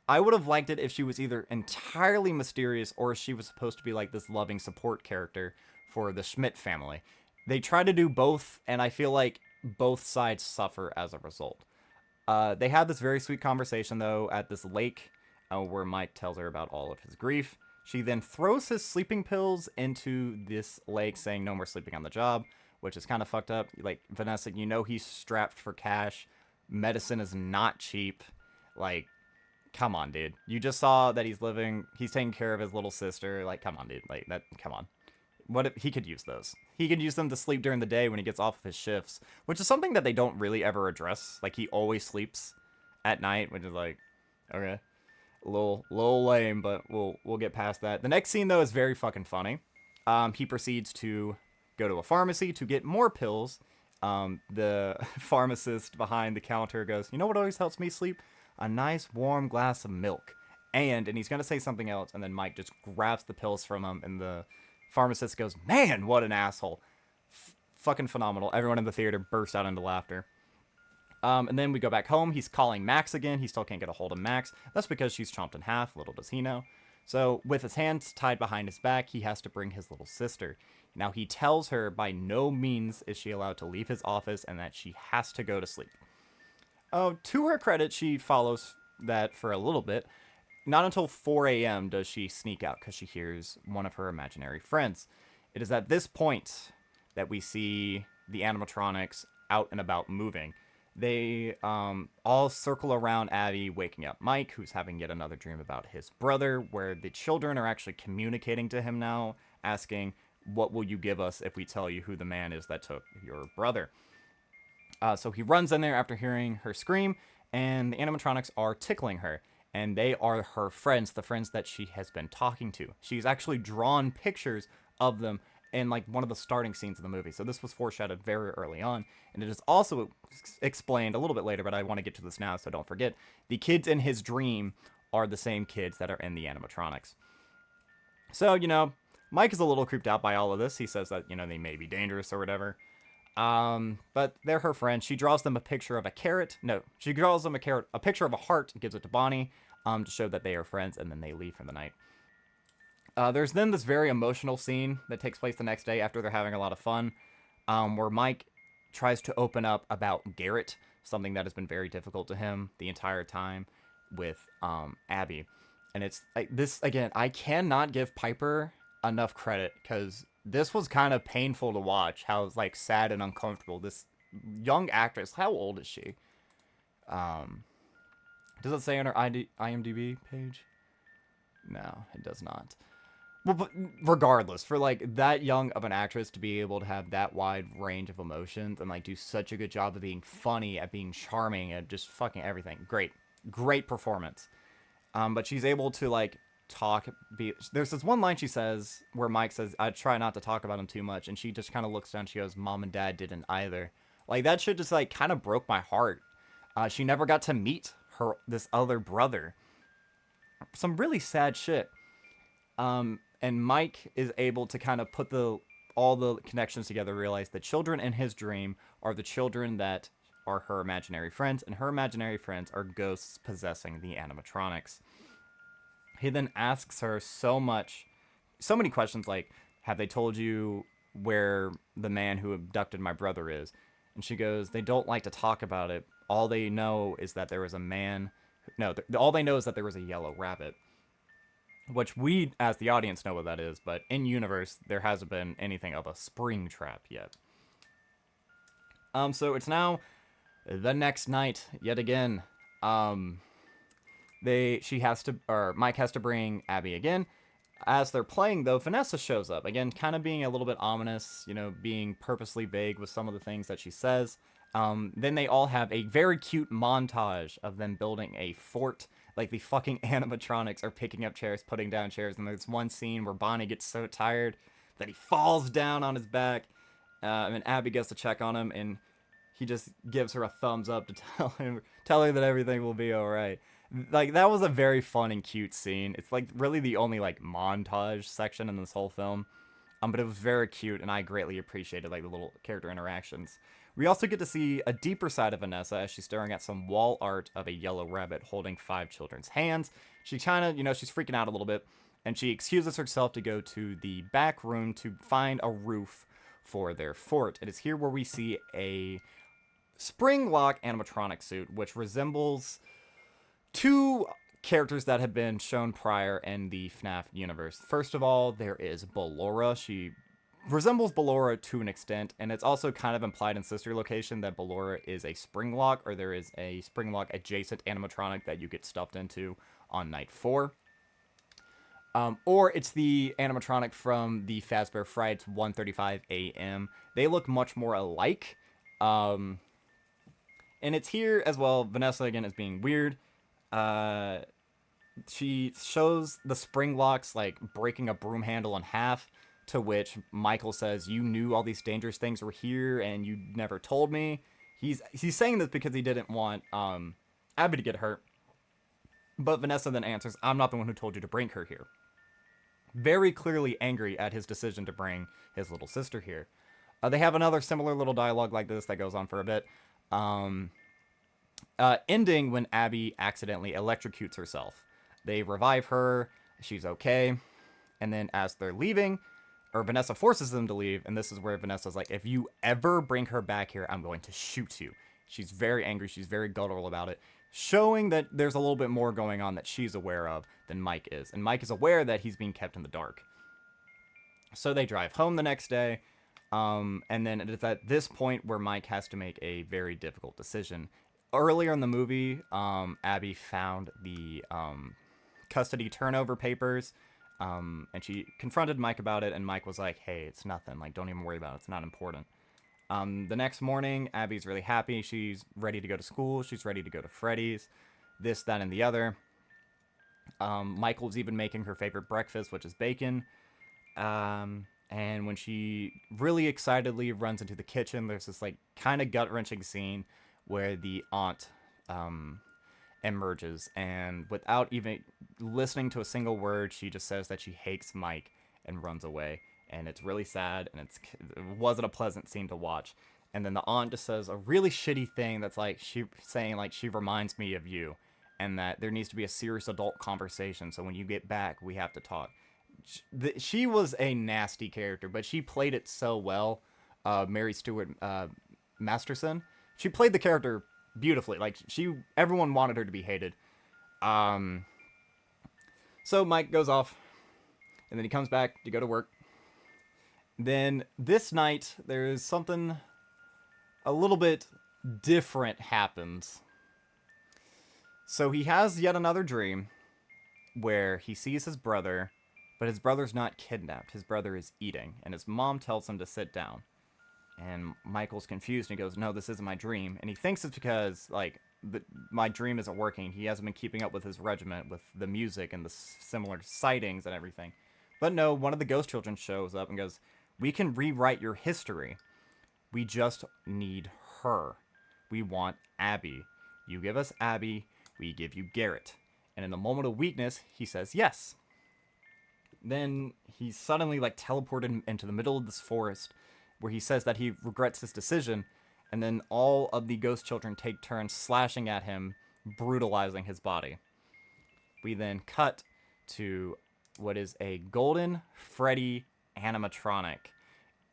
I would have liked it if she was either entirely mysterious or she was supposed to be like this loving support character for the Schmidt family. They try to do both, and I feel like both sides suffer as a result. They have this very sweet conversation, though, at this lake where Mike tells her about all of his grief. She then throws his sleeping pills into this lake, saying no more sleeping on the job, which is kind of fucked up. Like, Vanessa, you know he's strapped for cash. Medicine is not cheap. Like, come on, dude. You just saw that he's taking care of his little sister. Like, come on, dude. Like, come on. What if he could use those? He could use them to sleep during the day when he gets off of his shifts, which is something that they don't really ever address. Like, he always sleeps at night, which is like, okay, a little lame, but we'll get past that. The next scene though is very fucking funny. He proceeds to go to a pharmacy to get more pills. The pharmacist behind the counter goes, "You know what always helps me sleep? A nice warm glass of milk." And he's gonna say something else, and then Mike just grabs the pills from him, and the pharmacist goes, "Man, what an asshole!" Fucking phenomenal. Everyone in the theater bursts out into laughter. And then we go back home. He's calling Max again. He still can't get a hold of Max. That's because she's chomped in half. Little does he know. So with his hands tied behind his back, he has to bring his little sister. Now he tells her by no means is she allowed to leave his office and that she has to go to sleep. Oh, to her credit, she follows that for a little bit. Not until 4 a.m. does she sneak out because she hears one of her imaginary friends. It is at this point that we see the animatronics out and about moving. They all circle around Abby, waking up Mike, who's having yet another dream about his brother, where the children are actually communicating to him now, asking, "What will you give us if we tell you who the man is that took your brother?" So he runs in there after hearing her scream, and the animatronics are tickling her. And they are her friends, the friends that she has been talking to. She's actually drawn pictures of them in like one of the starting scenes of the movie. So this was foreshadowed very early on. And it is also explained a little bit later, but I want to get to this now, so don't forget. The kids in his dream are the same kids that are in the animatronics. So, Mike is a little creeped out by all of this. He says that, they may be dangerous or whatever. But they're her friends. She draws them a picture of a carrot. No, she draws them a picture of a heart and gives it to Bonnie, to show that they are friends, and then they leave for the night. There's then this very emotional scene that takes place the next day after they're having a lot of fun, where Mike tries to open up about Garrett, something that has been very difficult to him the entire time with, Abby. And it's like this, again, I cannot give Piper enough credit, because this was kind of painful to watch, how it's like sad and uncomfortable. This young actress, how old is she? Does it say on her IMDb page? No, it does not. Well, but regardless, for like that young of an actress to be able to have that wide range of emotions and like do such a good job of being funny, at being charming, and just fucking everything. Great performance. But she's able to like talk. There's this one line she says where Mike says, "I try not to talk about him too much," and she just kind of looks down. She goes, "Mom and Dad didn't either." Like that shit just like kind of broke my heart. She never got to meet this other brother. Some really sad shit. And Mike is able to kind of put all the connections together, realize the children in his dream are the children that are her imaginary friends, and her imaginary friends are ghosts possessing the animatronics. He then asks her so many questions like, "Have they told you where the man who abducted my brother is?" And she goes, "They don't like to talk about it. All they know is that there was a man. No, all they know is that there was a yellow rabbit." Which we, as the audience, know what that is, but in universe, there hasn't been anything of a spring trap yet. So it's now the next night, yet again. Mike has to bring Abby again. As they're playing, though, Vanessa shows up. Again, kind of being a little bit ominous, being purposely vague with some of the things that she says. Then they all have a very cute montage of them building a fort. Like, the fucking animatronics are picking up chairs, putting down chairs, and there's one scene where Bonnie gets so tired that he falls down on his back, and Abby goes to check on him, and he just gives her a thumbs up to tell her that everything will be alright. Like, that was a very fun and cute scene. It's, like, really the only, like, montage section in this whole film. But it was very cute, and I greatly appreciated, like, the little character interactions. We also get to see a deeper side of Vanessa as she's staring at some wall art of a yellow rabbit holding 5 children's hands. She kind of, she's freaking out a little bit, and she excuses herself to go to the back room to find a roof for their fort. It is here where we see a spring lock animatronic suit, which resembles 2 characters that have been shown prior in the Fnaf universe. First of all, there is Ballora. She resembles Ballora to an extent, and it's also kind of implied in Sister Location that Ballora is a spring lock, or there is a spring lock adjacent animatronic that you get stuffed into on night 4. Or it's the animatronic from the Fazbear Frights 1:35 a.m. They look much more alike. Um, and it's here as well. Vanessa, again, is being weird. Uh, she shows the spring locks, like, breaking a broom handle in half, to which Michael says, you knew all these dangerous things were here and you never told me. He's saying this because he didn't want Abby to get hurt. But Vanessa then answers, I'm not the one who told you to bring her here. Very clearly angry at his decision to bring his little sister here. They have another similar little dialogue like this that goes on for a bit. Ending when Abby accidentally electrocutes herself. They revive her. She's okay. And then as they're leaving, or Vanessa forces them to leave, and this is where Vanessa's like, if you ever bring her back here, I'm going to shoot you. She's very angry. She's very guttural about it, showing that there's a little bit more going on that she's aware of than Mike is. And Mike is aware that he's being kept in the dark. So they drive home the next day. And then it's at this point where Mike has to make a very difficult decision. Earlier in the movie, Abby found the custody turnover papers, and she confronted Mike about it, and Mike was like, hey, it's nothing. Like, don't even worry about it. It's not important. The next morning, Abby's really happy. She's ready to go to school. She's ready to go to Freddy's. This, that, and the other. Michael's even making her favorite breakfast, which is bacon. And when she really excitedly runs into the kitchen, there's this, like, kind of gut-wrenching scene where the aunt emerges, and without even listening to a single word, she just says that she hates Mike and runs away. And it's really sad, and it wasn't a pleasant scene to watch. And then the aunt just says a really shitty thing that's like, she reminds me of you, and that there needs to be a serious adult conversation, so when you get back, we have to talk. She was a nasty character, but she played it so well. Mary Stuart Masterson, she played the character beautifully. Like, everyone wanted her to be hated. So Mike goes off, and then he comes back to go to work. Then this night, there's something a little bit different happens. So he has yet another dream where he sees his brother, but his brother's not kidnapped. His brother is eating, and his mom tells him to sit down. And Michael's confused, and he goes, no, this isn't my dream. And he thinks it's because, like, my dream isn't working. He hasn't been keeping up with his regiment, with the music and the similar sightings and everything. But no, one of the ghost children shows up and goes, we can rewrite your history. We just need her. We want Abby. You give us Abby, we give you Garrett. And in a moment of weakness, he says yes. Then he's suddenly, like, teleported into the middle of this forest, where he says that he regrets his decision, and then all of the ghost children take turns slashing at him, brutalizing his body. We then cut to what is a golden Freddy animatronic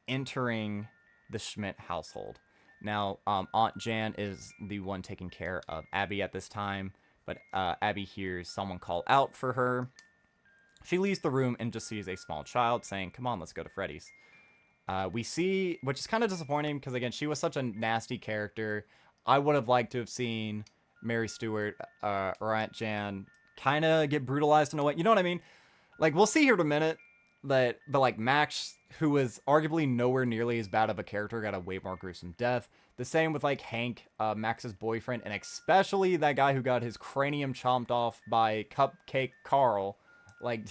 entering the Schmidt household. Now, Aunt Jan is the one taking care of Abby at this time, but Abby hears someone call out for her. She leaves the room and just sees a small child saying, come on, let's go to Freddy's. We see, which is kind of disappointing because, again, she was such a nasty character. I would have liked to have seen Mary Stuart or Aunt Jan kind of get brutalized in a way. You know what I mean? Like, we'll see here in a minute but like, Max, who was arguably nowhere nearly as bad of a character, got a way more gruesome death. The same with, like, Hank, Max's boyfriend, and especially that guy who got his cranium chomped off by Cupcake Carl. Like,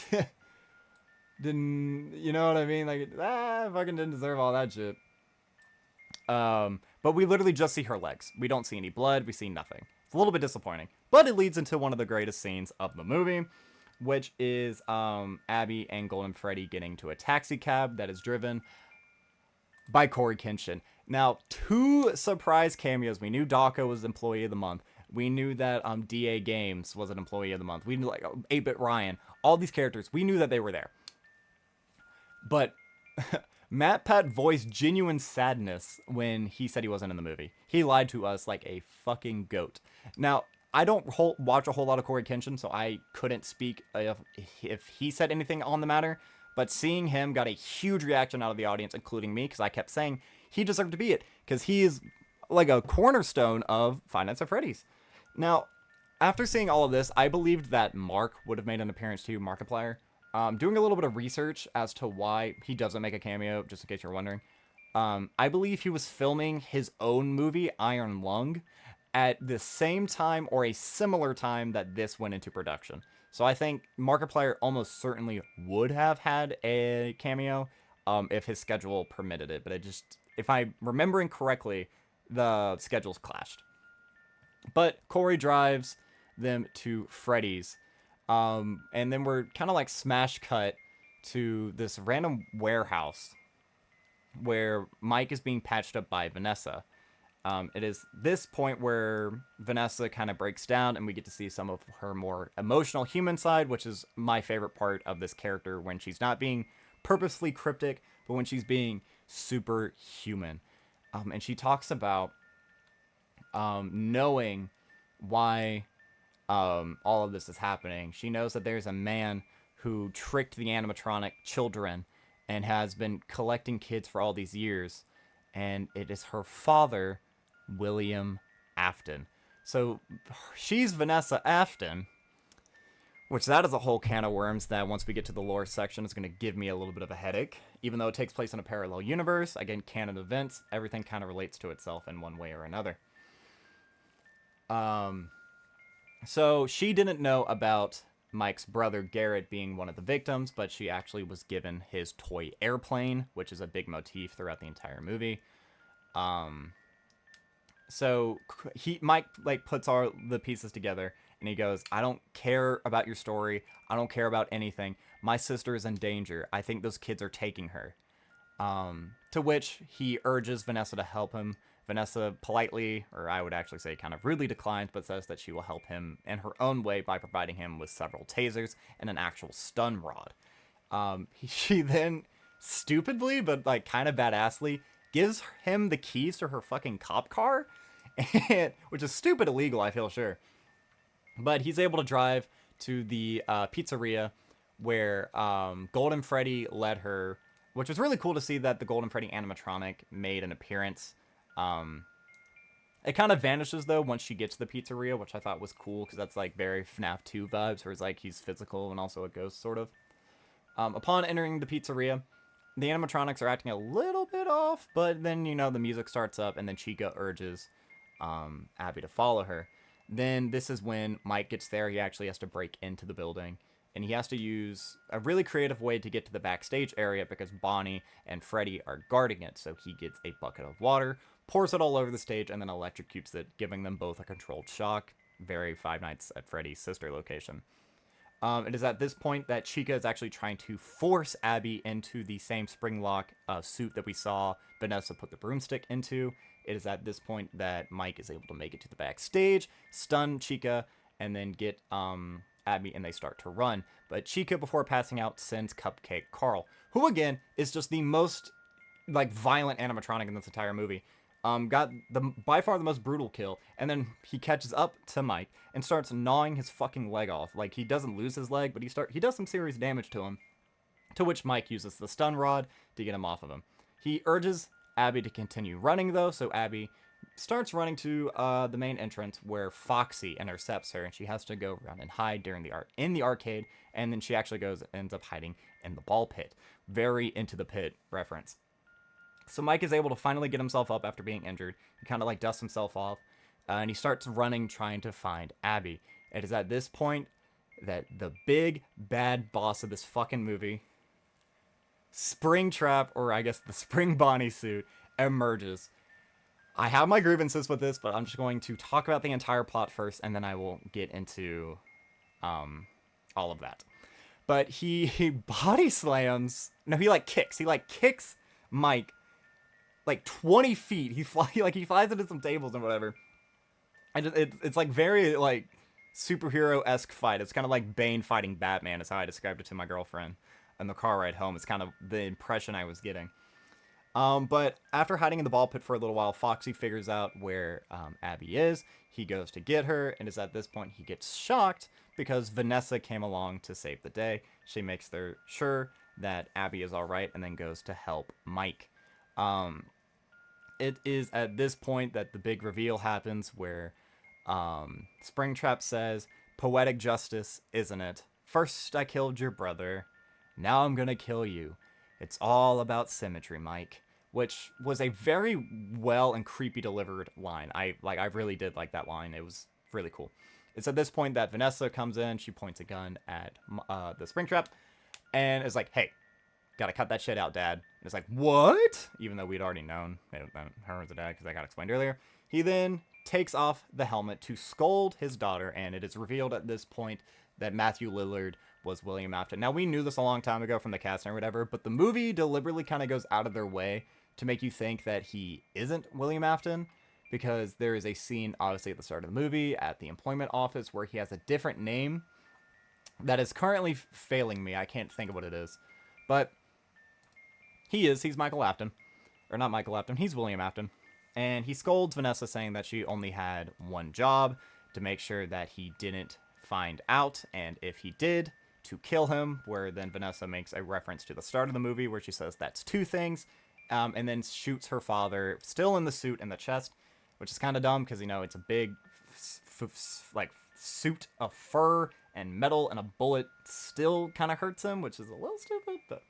didn't, you know what I mean? Like, fucking didn't deserve all that shit. But we literally just see her legs. We don't see any blood. We see nothing. It's a little bit disappointing. But it leads into one of the greatest scenes of the movie, which is Abby and Golden Freddy getting to a taxi cab that is driven by Corey Kenshin. Now, 2 surprise cameos. We knew Dawko was Employee of the Month. We knew that DA Games was an Employee of the Month. We knew, like, 8-Bit Ryan. All these characters, we knew that they were there. But Matt Pat voiced genuine sadness when he said he wasn't in the movie. He lied to us like a fucking goat. Now, I don't watch a whole lot of Corey Kenshin, so I couldn't speak if he said anything on the matter. But seeing him got a huge reaction out of the audience, including me, because I kept saying he deserved to be it, because he is like a cornerstone of Five Nights at Freddy's. Now, after seeing all of this, I believed that Mark would have made an appearance too, Markiplier. Doing a little bit of research as to why he doesn't make a cameo, just in case you're wondering. I believe he was filming his own movie, Iron Lung, at the same time or a similar time that this went into production. So I think Markiplier almost certainly would have had a cameo if his schedule permitted it. But it just, if I'm remembering correctly, the schedules clashed. But Corey drives them to Freddy's. And then we're kind of like smash cut to this random warehouse where Mike is being patched up by Vanessa. It is this point where Vanessa kind of breaks down and we get to see some of her more emotional human side, which is my favorite part of this character when she's not being purposely cryptic, but when she's being super human. And she talks about knowing why all of this is happening. She knows that there's a man who tricked the animatronic children and has been collecting kids for all these years, and it is her father, William Afton. So she's Vanessa Afton, which that is a whole can of worms that once we get to the lore section is going to give me a little bit of a headache. Even though it takes place in a parallel universe, again, canon events, everything kind of relates to itself in one way or another. So she didn't know about Mike's brother Garrett being one of the victims, but she actually was given his toy airplane, which is a big motif throughout the entire movie. So Mike like puts all the pieces together and he goes, I don't care about your story. I don't care about anything. My sister is in danger. I think those kids are taking her. To which he urges Vanessa to help him. Vanessa politely, or I would actually say kind of rudely declines, but says that she will help him in her own way by providing him with several tasers and an actual stun rod. She then stupidly, but like kind of badassly, gives him the keys to her fucking cop car, which is stupid illegal, I feel sure. But he's able to drive to the pizzeria where Golden Freddy led her, which was really cool to see that the Golden Freddy animatronic made an appearance. It kind of vanishes though once she gets to the pizzeria, which I thought was cool because that's like very FNAF 2 vibes, where it's like he's physical and also a ghost sort of. Upon entering the pizzeria, the animatronics are acting a little bit off, but then the music starts up and then Chica urges Abby to follow her. Then this is when Mike gets there. He actually has to break into the building. And he has to use a really creative way to get to the backstage area because Bonnie and Freddy are guarding it. So he gets a bucket of water, pours it all over the stage, and then electrocutes it, giving them both a controlled shock. Very Five Nights at Freddy's sister location. It is at this point that Chica is actually trying to force Abby into the same spring lock suit that we saw Vanessa put the broomstick into. It is at this point that Mike is able to make it to the backstage, stun Chica, and then get Abby, and they start to run. But Chica, before passing out, sends Cupcake Carl, who again is just the most like violent animatronic in this entire movie. Got by far the most brutal kill, and then he catches up to Mike and starts gnawing his fucking leg off. Like he doesn't lose his leg, but he does some serious damage to him. To which Mike uses the stun rod to get him off of him. He urges Abby to continue running though, so Abby starts running to the main entrance where Foxy intercepts her, and she has to go around and hide in the arcade, and then she actually ends up hiding in the ball pit. Very Into the Pit reference. So Mike is able to finally get himself up after being injured. He kind of like dusts himself off, and he starts running trying to find Abby. It is at this point that the big bad boss of this fucking movie, Springtrap, or I guess the Spring Bonnie suit, emerges. I have my grievances with this, but I'm just going to talk about the entire plot first, and then I will get into all of that. But he body slams. No, he kicks Mike like 20 feet. He flies into some tables and whatever. And it's like very like superhero-esque fight. It's kind of like Bane fighting Batman, is how I described it to my girlfriend in the car ride home. It's kind of the impression I was getting. But after hiding in the ball pit for a little while, Foxy figures out where Abby is. He goes to get her, and is at this point he gets shocked because Vanessa came along to save the day. She makes sure that Abby is all right, and then goes to help Mike. It is at this point that the big reveal happens where Springtrap says, "Poetic justice, isn't it? First I killed your brother, Now I'm gonna kill you. It's all about symmetry, Mike. Which was a very well and creepy delivered line. I really did like that line. It was really cool. It's at this point that Vanessa comes in. She points a gun at the Springtrap, and is like, "Hey, gotta cut that shit out, Dad." And it's like, "What?" Even though we'd already known her was the dad because I got explained earlier. He then takes off the helmet to scold his daughter, and it is revealed at this point that Matthew Lillard was William Afton. Now, we knew this a long time ago from the casting or whatever, but the movie deliberately kind of goes out of their way to make you think that he isn't William Afton, because there is a scene, obviously, at the start of the movie at the employment office where he has a different name that is currently failing me. I can't think of what it is. But he's Michael Afton. Or not Michael Afton, he's William Afton. And he scolds Vanessa, saying that she only had one job, to make sure that he didn't find out, and if he did, to kill him, where then Vanessa makes a reference to the start of the movie where she says that's two things, and then shoots her father, still in the suit, in the chest, which is kind of dumb because, it's a big, like, suit of fur and metal, and a bullet still kind of hurts him, which is a little stupid, but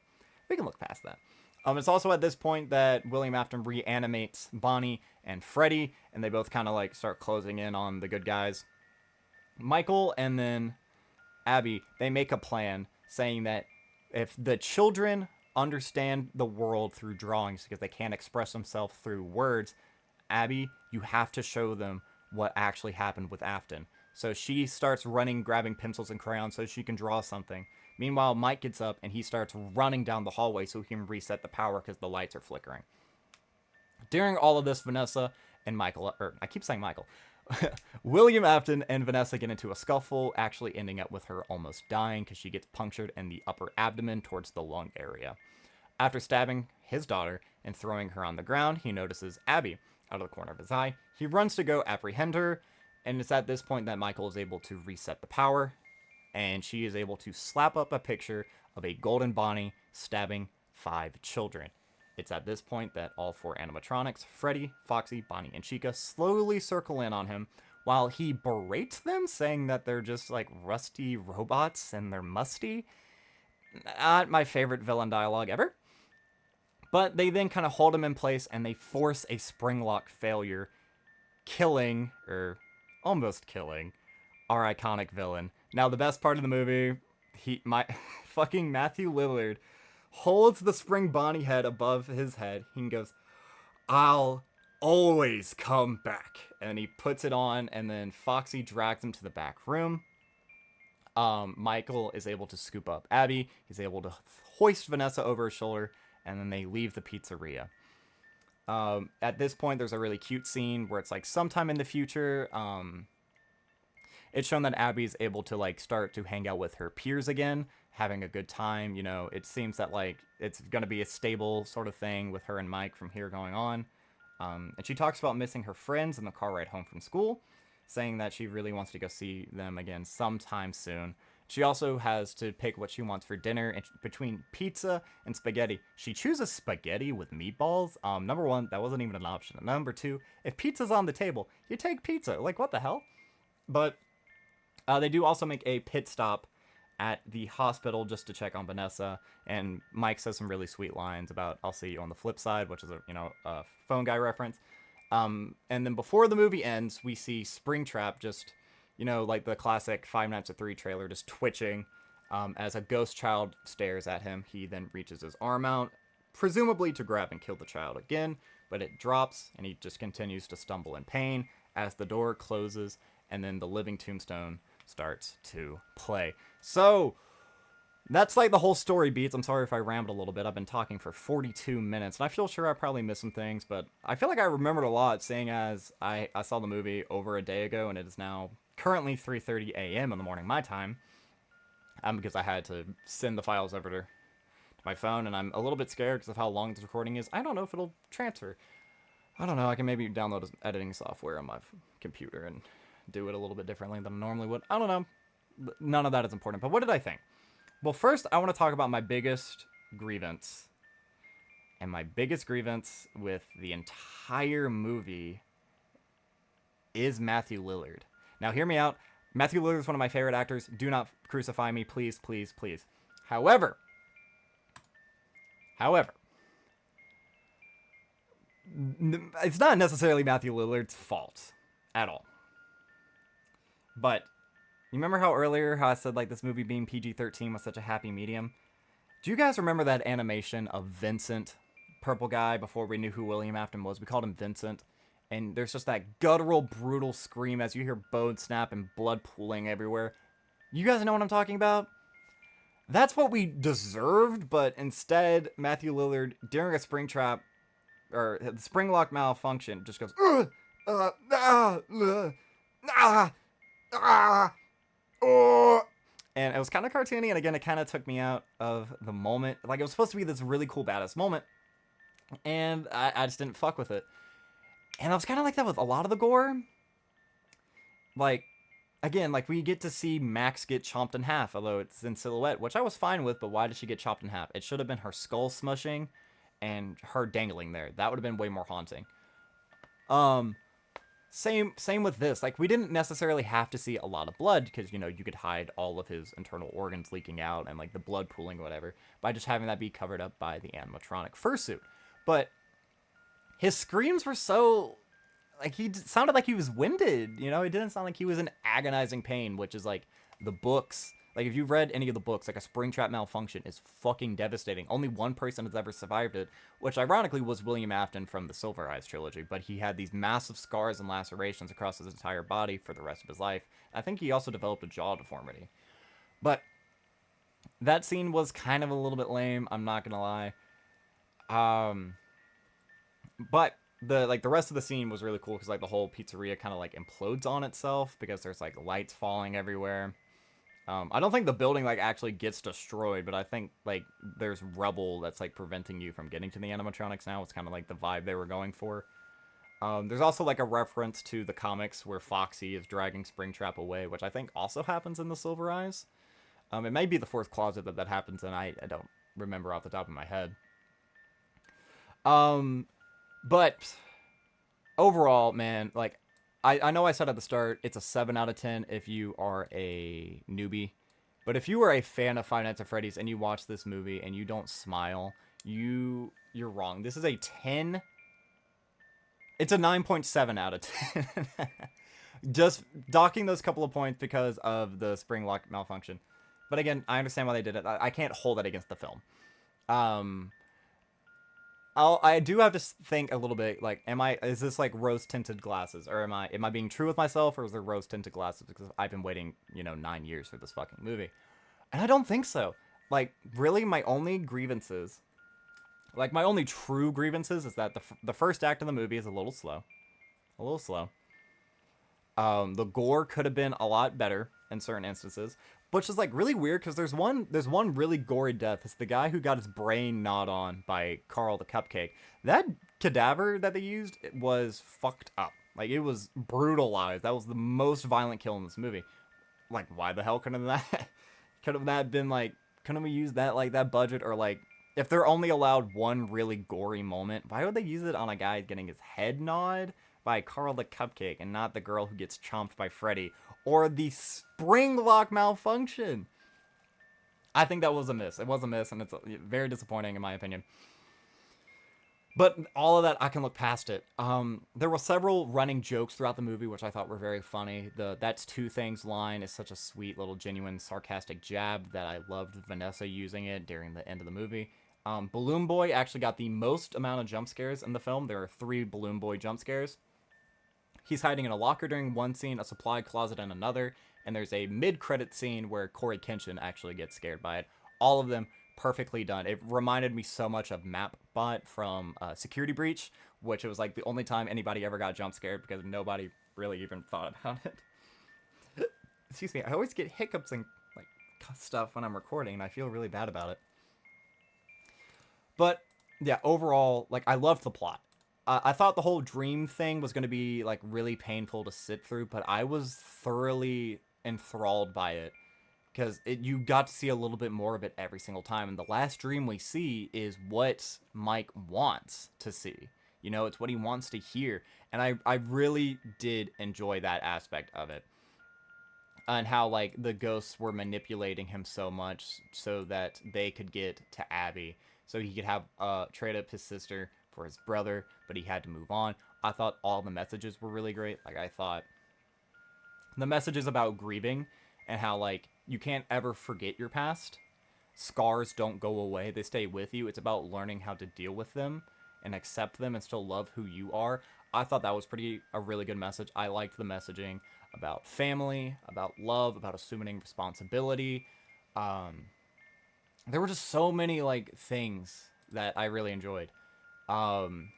we can look past that. It's also at this point that William Afton reanimates Bonnie and Freddy, and they both kind of like start closing in on the good guys. Michael and then Abby, they make a plan saying that if the children understand the world through drawings because they can't express themselves through words, Abby, you have to show them what actually happened with Afton. So she starts running, grabbing pencils and crayons so she can draw something. Meanwhile, Mike gets up and he starts running down the hallway so he can reset the power because the lights are flickering. During all of this, Vanessa and Michael, or I keep saying Michael, William Afton and Vanessa get into a scuffle, actually ending up with her almost dying because she gets punctured in the upper abdomen towards the lung area. After stabbing his daughter and throwing her on the ground, he notices Abby out of the corner of his eye. He runs to go apprehend her, and it's at this point that Michael is able to reset the power, and she is able to slap up a picture of a golden Bonnie stabbing 5 children. It's at this point that all 4 animatronics, Freddy, Foxy, Bonnie, and Chica, slowly circle in on him while he berates them, saying that they're just like rusty robots and they're musty. Not my favorite villain dialogue ever. But they then kind of hold him in place and they force a spring lock failure, killing, or almost killing, our iconic villain. Now, the best part of the movie, my fucking Matthew Lillard holds the spring Bonnie head above his head. He goes, "I'll always come back." And he puts it on, and then Foxy drags him to the back room. Michael is able to scoop up Abby. He's able to hoist Vanessa over his shoulder, and then they leave the pizzeria. At this point, there's a really cute scene where it's like sometime in the future, it's shown that Abby's able to like start to hang out with her peers again, having a good time. It seems that like it's going to be a stable sort of thing with her and Mike from here going on. And she talks about missing her friends in the car ride home from school, saying that she really wants to go see them again sometime soon. She also has to pick what she wants for dinner between pizza and spaghetti. She chooses spaghetti with meatballs. Number one, that wasn't even an option. Number two, if pizza's on the table, you take pizza. Like, what the hell? But they do also make a pit stop at the hospital just to check on Vanessa, and Mike says some really sweet lines about "I'll see you on the flip side," which is a phone guy reference. And then before the movie ends, we see Springtrap just, like the classic Five Nights at Freddy's trailer, just twitching as a ghost child stares at him. He then reaches his arm out, presumably to grab and kill the child again, but it drops, and he just continues to stumble in pain as the door closes, and then the living tombstone starts to play. So that's like the whole story beats. I'm sorry if I rambled a little bit. I've been talking for 42 minutes, and I feel sure I probably missed some things, but I feel like I remembered a lot, seeing as I saw the movie over a day ago, and it is now currently 3:30 a.m. in the morning, my time, because I had to send the files over to my phone, and I'm a little bit scared because of how long this recording is. I don't know if it'll transfer. I don't know. I can maybe download editing software on my computer and do it a little bit differently than I normally would. I don't know. None of that is important. But what did I think? Well, first, I want to talk about my biggest grievance. And my biggest grievance with the entire movie is Matthew Lillard. Now, hear me out. Matthew Lillard is one of my favorite actors. Do not crucify me, please, please, please. However, However, it's not necessarily Matthew Lillard's fault at all. But you remember how I said like this movie being PG-13 was such a happy medium? Do you guys remember that animation of Vincent, purple guy, before we knew who William Afton was? We called him Vincent. And there's just that guttural, brutal scream as you hear bone snap and blood pooling everywhere. You guys know what I'm talking about? That's what we deserved, but instead, Matthew Lillard, during a spring trap, or the spring lock malfunction, just goes, oh. And it was kind of cartoony, and again, it kind of took me out of the moment. Like, it was supposed to be this really cool, badass moment, and I just didn't fuck with it. And I was kind of like that with a lot of the gore. Like, again, like, we get to see Max get chomped in half, although it's in silhouette, which I was fine with, but why did she get chopped in half? It should have been her skull smushing and her dangling there. That would have been way more haunting. Same with this. Like, we didn't necessarily have to see a lot of blood because, you know, you could hide all of his internal organs leaking out and, like, the blood pooling or whatever by just having that be covered up by the animatronic fursuit. But his screams were so, like, he sounded like he was winded, you know? It didn't sound like he was in agonizing pain, which is, like, the books. Like, if you've read any of the books, like, a springtrap malfunction is fucking devastating. Only one person has ever survived it, which ironically was William Afton from the Silver Eyes trilogy, but he had these massive scars and lacerations across his entire body for the rest of his life. I think he also developed a jaw deformity. But that scene was kind of a little bit lame, I'm not gonna lie. But the rest of the scene was really cool because, like, the whole pizzeria kind of, like, implodes on itself because there's, like, lights falling everywhere. I don't think the building, like, actually gets destroyed, but I think, like, there's rubble that's, like, preventing you from getting to the animatronics now. It's kind of like the vibe they were going for. There's also, like, a reference to the comics where Foxy is dragging Springtrap away, which I think also happens in the Silver Eyes. It may be the fourth closet that happens, and I don't remember off the top of my head. But overall, man, like, I know I said at the start, it's a 7 out of 10 if you are a newbie. But if you are a fan of Five Nights at Freddy's and you watch this movie and you don't smile, you're wrong. This is a 10. It's a 9.7 out of 10. Just docking those couple of points because of the spring lock malfunction. But again, I understand why they did it. I can't hold that against the film. I do have to think a little bit, like, is this like rose tinted glasses, or am I being true with myself, or is there rose tinted glasses because I've been waiting, 9 years for this fucking movie, and I don't think so. Like, really, my only grievances, like, my only true grievances is that the first act of the movie is a little slow. The gore could have been a lot better in certain instances, which is, like, really weird because there's one really gory death. It's the guy who got his brain gnawed on by Carl the Cupcake. That cadaver that they used was fucked up. Like, it was brutalized. That was the most violent kill in this movie. Like, why the hell couldn't that been, like, couldn't we use that, like, that budget, or, like, if they're only allowed one really gory moment, why would they use it on a guy getting his head gnawed by Carl the Cupcake and not the girl who gets chomped by Freddy, or the spring lock malfunction? I think that was a miss. It was a miss, and it's very disappointing in my opinion. But all of that, I can look past it. There were several running jokes throughout the movie, which I thought were very funny. The "that's two things" line is such a sweet little genuine sarcastic jab that I loved Vanessa using it during the end of the movie. Balloon Boy actually got the most amount of jump scares in the film. There are 3 Balloon Boy jump scares. He's hiding in a locker during one scene, a supply closet in another, and there's a mid-credit scene where Corey Kenshin actually gets scared by it. All of them perfectly done. It reminded me so much of Mapbot from Security Breach, which it was like the only time anybody ever got jump scared because nobody really even thought about it. Excuse me, I always get hiccups and, like, stuff when I'm recording, and I feel really bad about it. But yeah, overall, like, I loved the plot. I thought the whole dream thing was going to be, like, really painful to sit through, but I was thoroughly enthralled by it because you got to see a little bit more of it every single time. And the last dream we see is what Mike wants to see. You know, it's what he wants to hear. And I really did enjoy that aspect of it. And how, like, the ghosts were manipulating him so much so that they could get to Abby. so he could have trade up his sister for his brother, but he had to move on. I thought all the messages were really great. Like, I thought the messages about grieving and how, like, you can't ever forget your past. Scars don't go away, they stay with you. It's about learning how to deal with them and accept them and still love who you are. I thought that was a really good message. I liked the messaging about family, about love, about assuming responsibility. There were just so many like things that I really enjoyed. Um,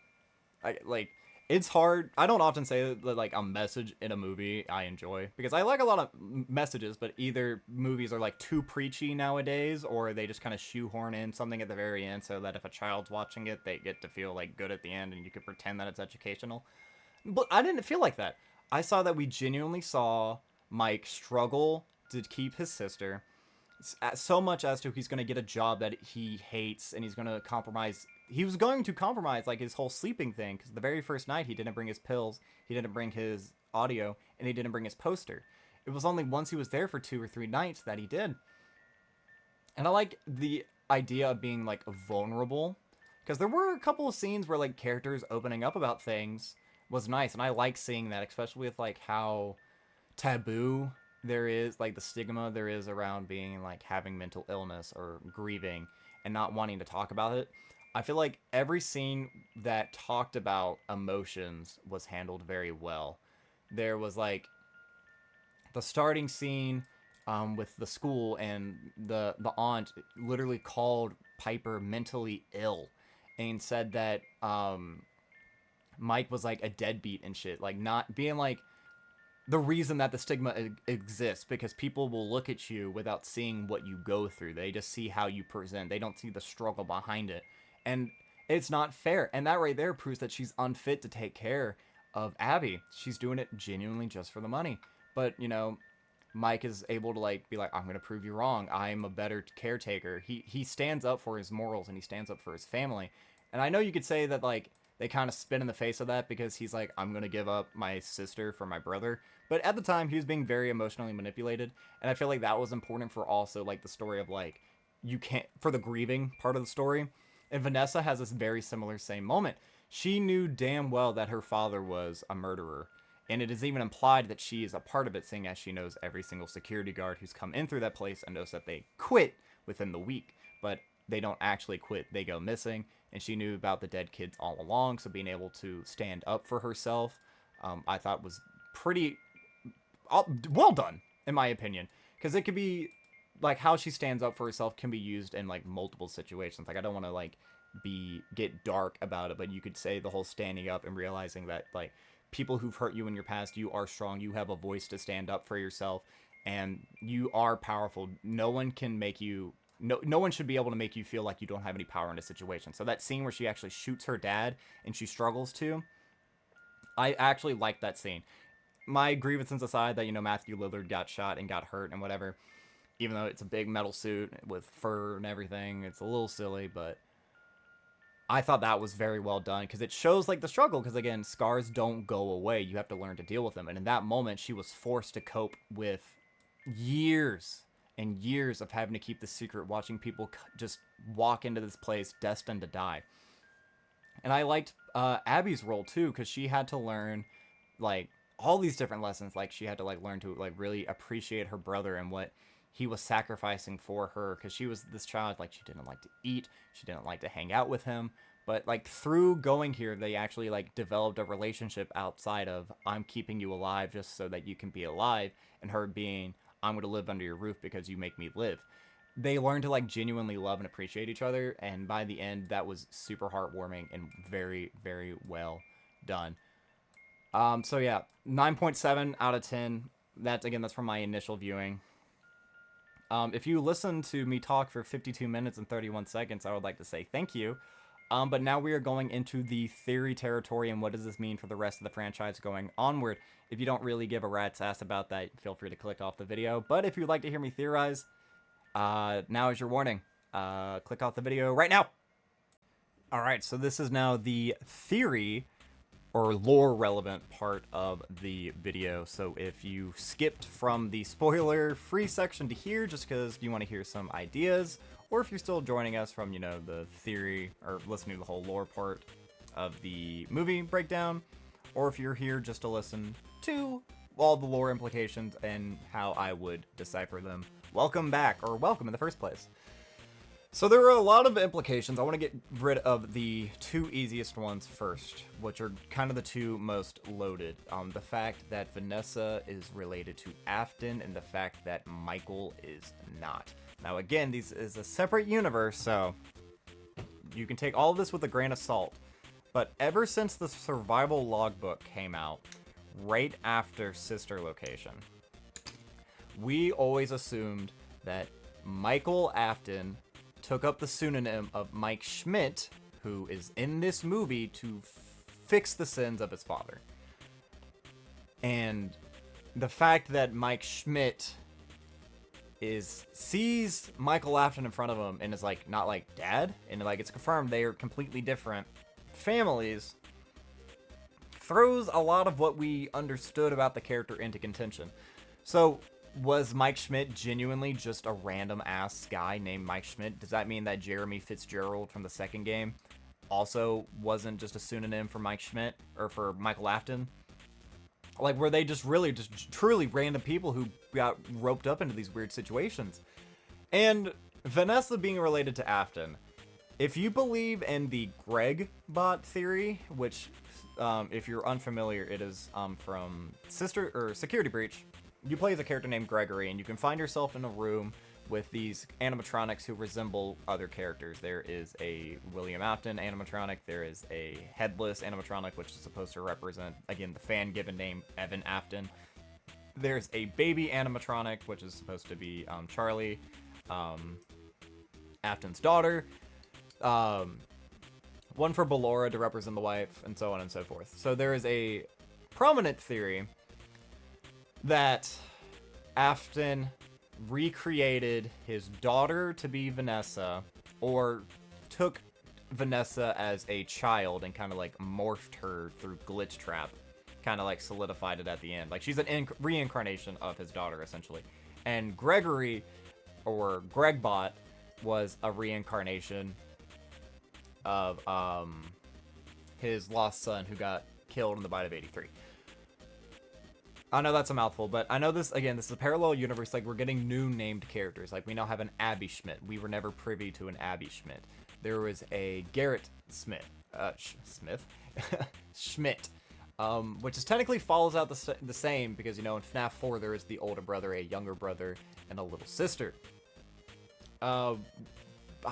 I like it's hard. I don't often say that like a message in a movie I enjoy because I like a lot of messages, but either movies are like too preachy nowadays or they just kind of shoehorn in something at the very end so that if a child's watching it, they get to feel like good at the end and you could pretend that it's educational. But I didn't feel like that. I saw that we genuinely saw Mike struggle to keep his sister so much as to he's going to get a job that he hates and he's going to compromise. He was going to compromise like his whole sleeping thing because the very first night he didn't bring his pills, he didn't bring his audio, and he didn't bring his poster. It was only once he was there for 2 or 3 nights that he did. And I like the idea of being like vulnerable because there were a couple of scenes where like characters opening up about things was nice, and I like seeing that, especially with like how taboo there is, like the stigma there is around being like having mental illness or grieving and not wanting to talk about it. I feel like every scene that talked about emotions was handled very well. There was like the starting scene with the school and the aunt literally called Piper mentally ill and said that Mike was like a deadbeat and shit, like not being like the reason that the stigma exists because people will look at you without seeing what you go through. They just see how you present. They don't see the struggle behind it. And it's not fair. And that right there proves that she's unfit to take care of Abby. She's doing it genuinely just for the money. But, you know, Mike is able to like be like, I'm going to prove you wrong. I'm a better caretaker. He stands up for his morals and he stands up for his family. And I know you could say that like they kind of spin in the face of that because he's like, I'm going to give up my sister for my brother. But at the time, he was being very emotionally manipulated. And I feel like that was important for also like the story of like, you can't, for the grieving part of the story. And Vanessa has this very similar same moment. She knew damn well that her father was a murderer. And it is even implied that she is a part of it, seeing as she knows every single security guard who's come in through that place and knows that they quit within the week. But they don't actually quit, they go missing. And she knew about the dead kids all along, so being able to stand up for herself, I thought was pretty well done, in my opinion. Because it could be, like, how she stands up for herself can be used in, like, multiple situations. Like, I don't want to, like, get dark about it, but you could say the whole standing up and realizing that, like, people who've hurt you in your past, you are strong, you have a voice to stand up for yourself, and you are powerful. No one can make you... No one should be able to make you feel like you don't have any power in a situation. So that scene where she actually shoots her dad and she struggles to, I actually like that scene. My grievances aside that, you know, Matthew Lillard got shot and got hurt and whatever, even though it's a big metal suit with fur and everything, it's a little silly, but I thought that was very well done because it shows like the struggle because again, scars don't go away. You have to learn to deal with them. And in that moment, she was forced to cope with years and years of having to keep the secret, watching people just walk into this place destined to die. And I liked Abby's role too, because she had to learn like all these different lessons. Like she had to like learn to like really appreciate her brother and what he was sacrificing for her, because she was this child, like she didn't like to eat, she didn't like to hang out with him. But like through going here, they actually like developed a relationship outside of I'm keeping you alive just so that you can be alive, and her being I'm going to live under your roof because you make me live. They learned to like genuinely love and appreciate each other, and by the end, that was super heartwarming and very, very well done. So yeah, 9.7 out of 10. That's from my initial viewing. If you listen to me talk for 52 minutes and 31 seconds, I would like to say thank you. But now we are going into the theory territory, and what does this mean for the rest of the franchise going onward? If you don't really give a rat's ass about that, feel free to click off the video. But if you'd like to hear me theorize, now is your warning. Click off the video right now. Alright, so this is now the theory or lore relevant part of the video. So if you skipped from the spoiler free section to here just because you want to hear some ideas, or if you're still joining us from, the theory or listening to the whole lore part of the movie breakdown, or if you're here just to listen to all the lore implications and how I would decipher them, welcome back, or welcome in the first place. So there are a lot of implications. I want to get rid of the two easiest ones first, which are kind of the two most loaded. The fact that Vanessa is related to Afton and the fact that Michael is not. Now again, this is a separate universe, so you can take all of this with a grain of salt. But ever since the survival logbook came out, right after Sister Location, we always assumed that Michael Afton took up the pseudonym of Mike Schmidt, who is in this movie to fix the sins of his father. And the fact that Mike Schmidt sees Michael Afton in front of him and is like, not like dad, and like it's confirmed they are completely different families, throws a lot of what we understood about the character into contention. So was Mike Schmidt genuinely just a random ass guy named Mike Schmidt? Does that mean that Jeremy Fitzgerald from the second game also wasn't just a pseudonym for Mike Schmidt or for Michael Afton? Like, were they just truly random people who got roped up into these weird situations? And Vanessa being related to Afton, if you believe in the Greg bot theory, which if you're unfamiliar, it is from Security Breach. You play as a character named Gregory, and you can find yourself in a room with these animatronics who resemble other characters. There is a William Afton animatronic, there is a headless animatronic, which is supposed to represent, again, the fan-given name Evan Afton. There's a baby animatronic, which is supposed to be Charlie, Afton's daughter. One for Ballora to represent the wife, and so on and so forth. So there is a prominent theory that Afton recreated his daughter to be Vanessa, or took Vanessa as a child and kind of like morphed her through Glitch Trap, kind of like solidified it at the end. Like she's an reincarnation of his daughter, essentially. And Gregory, or Gregbot, was a reincarnation of his lost son who got killed in the Bite of 83. I know that's a mouthful, but I know this is a parallel universe. Like, we're getting new named characters. Like, we now have an Abby Schmidt. We were never privy to an Abby Schmidt. There was a Garrett Schmidt, which is technically follows out the same, because, in FNAF 4, there is the older brother, a younger brother, and a little sister. I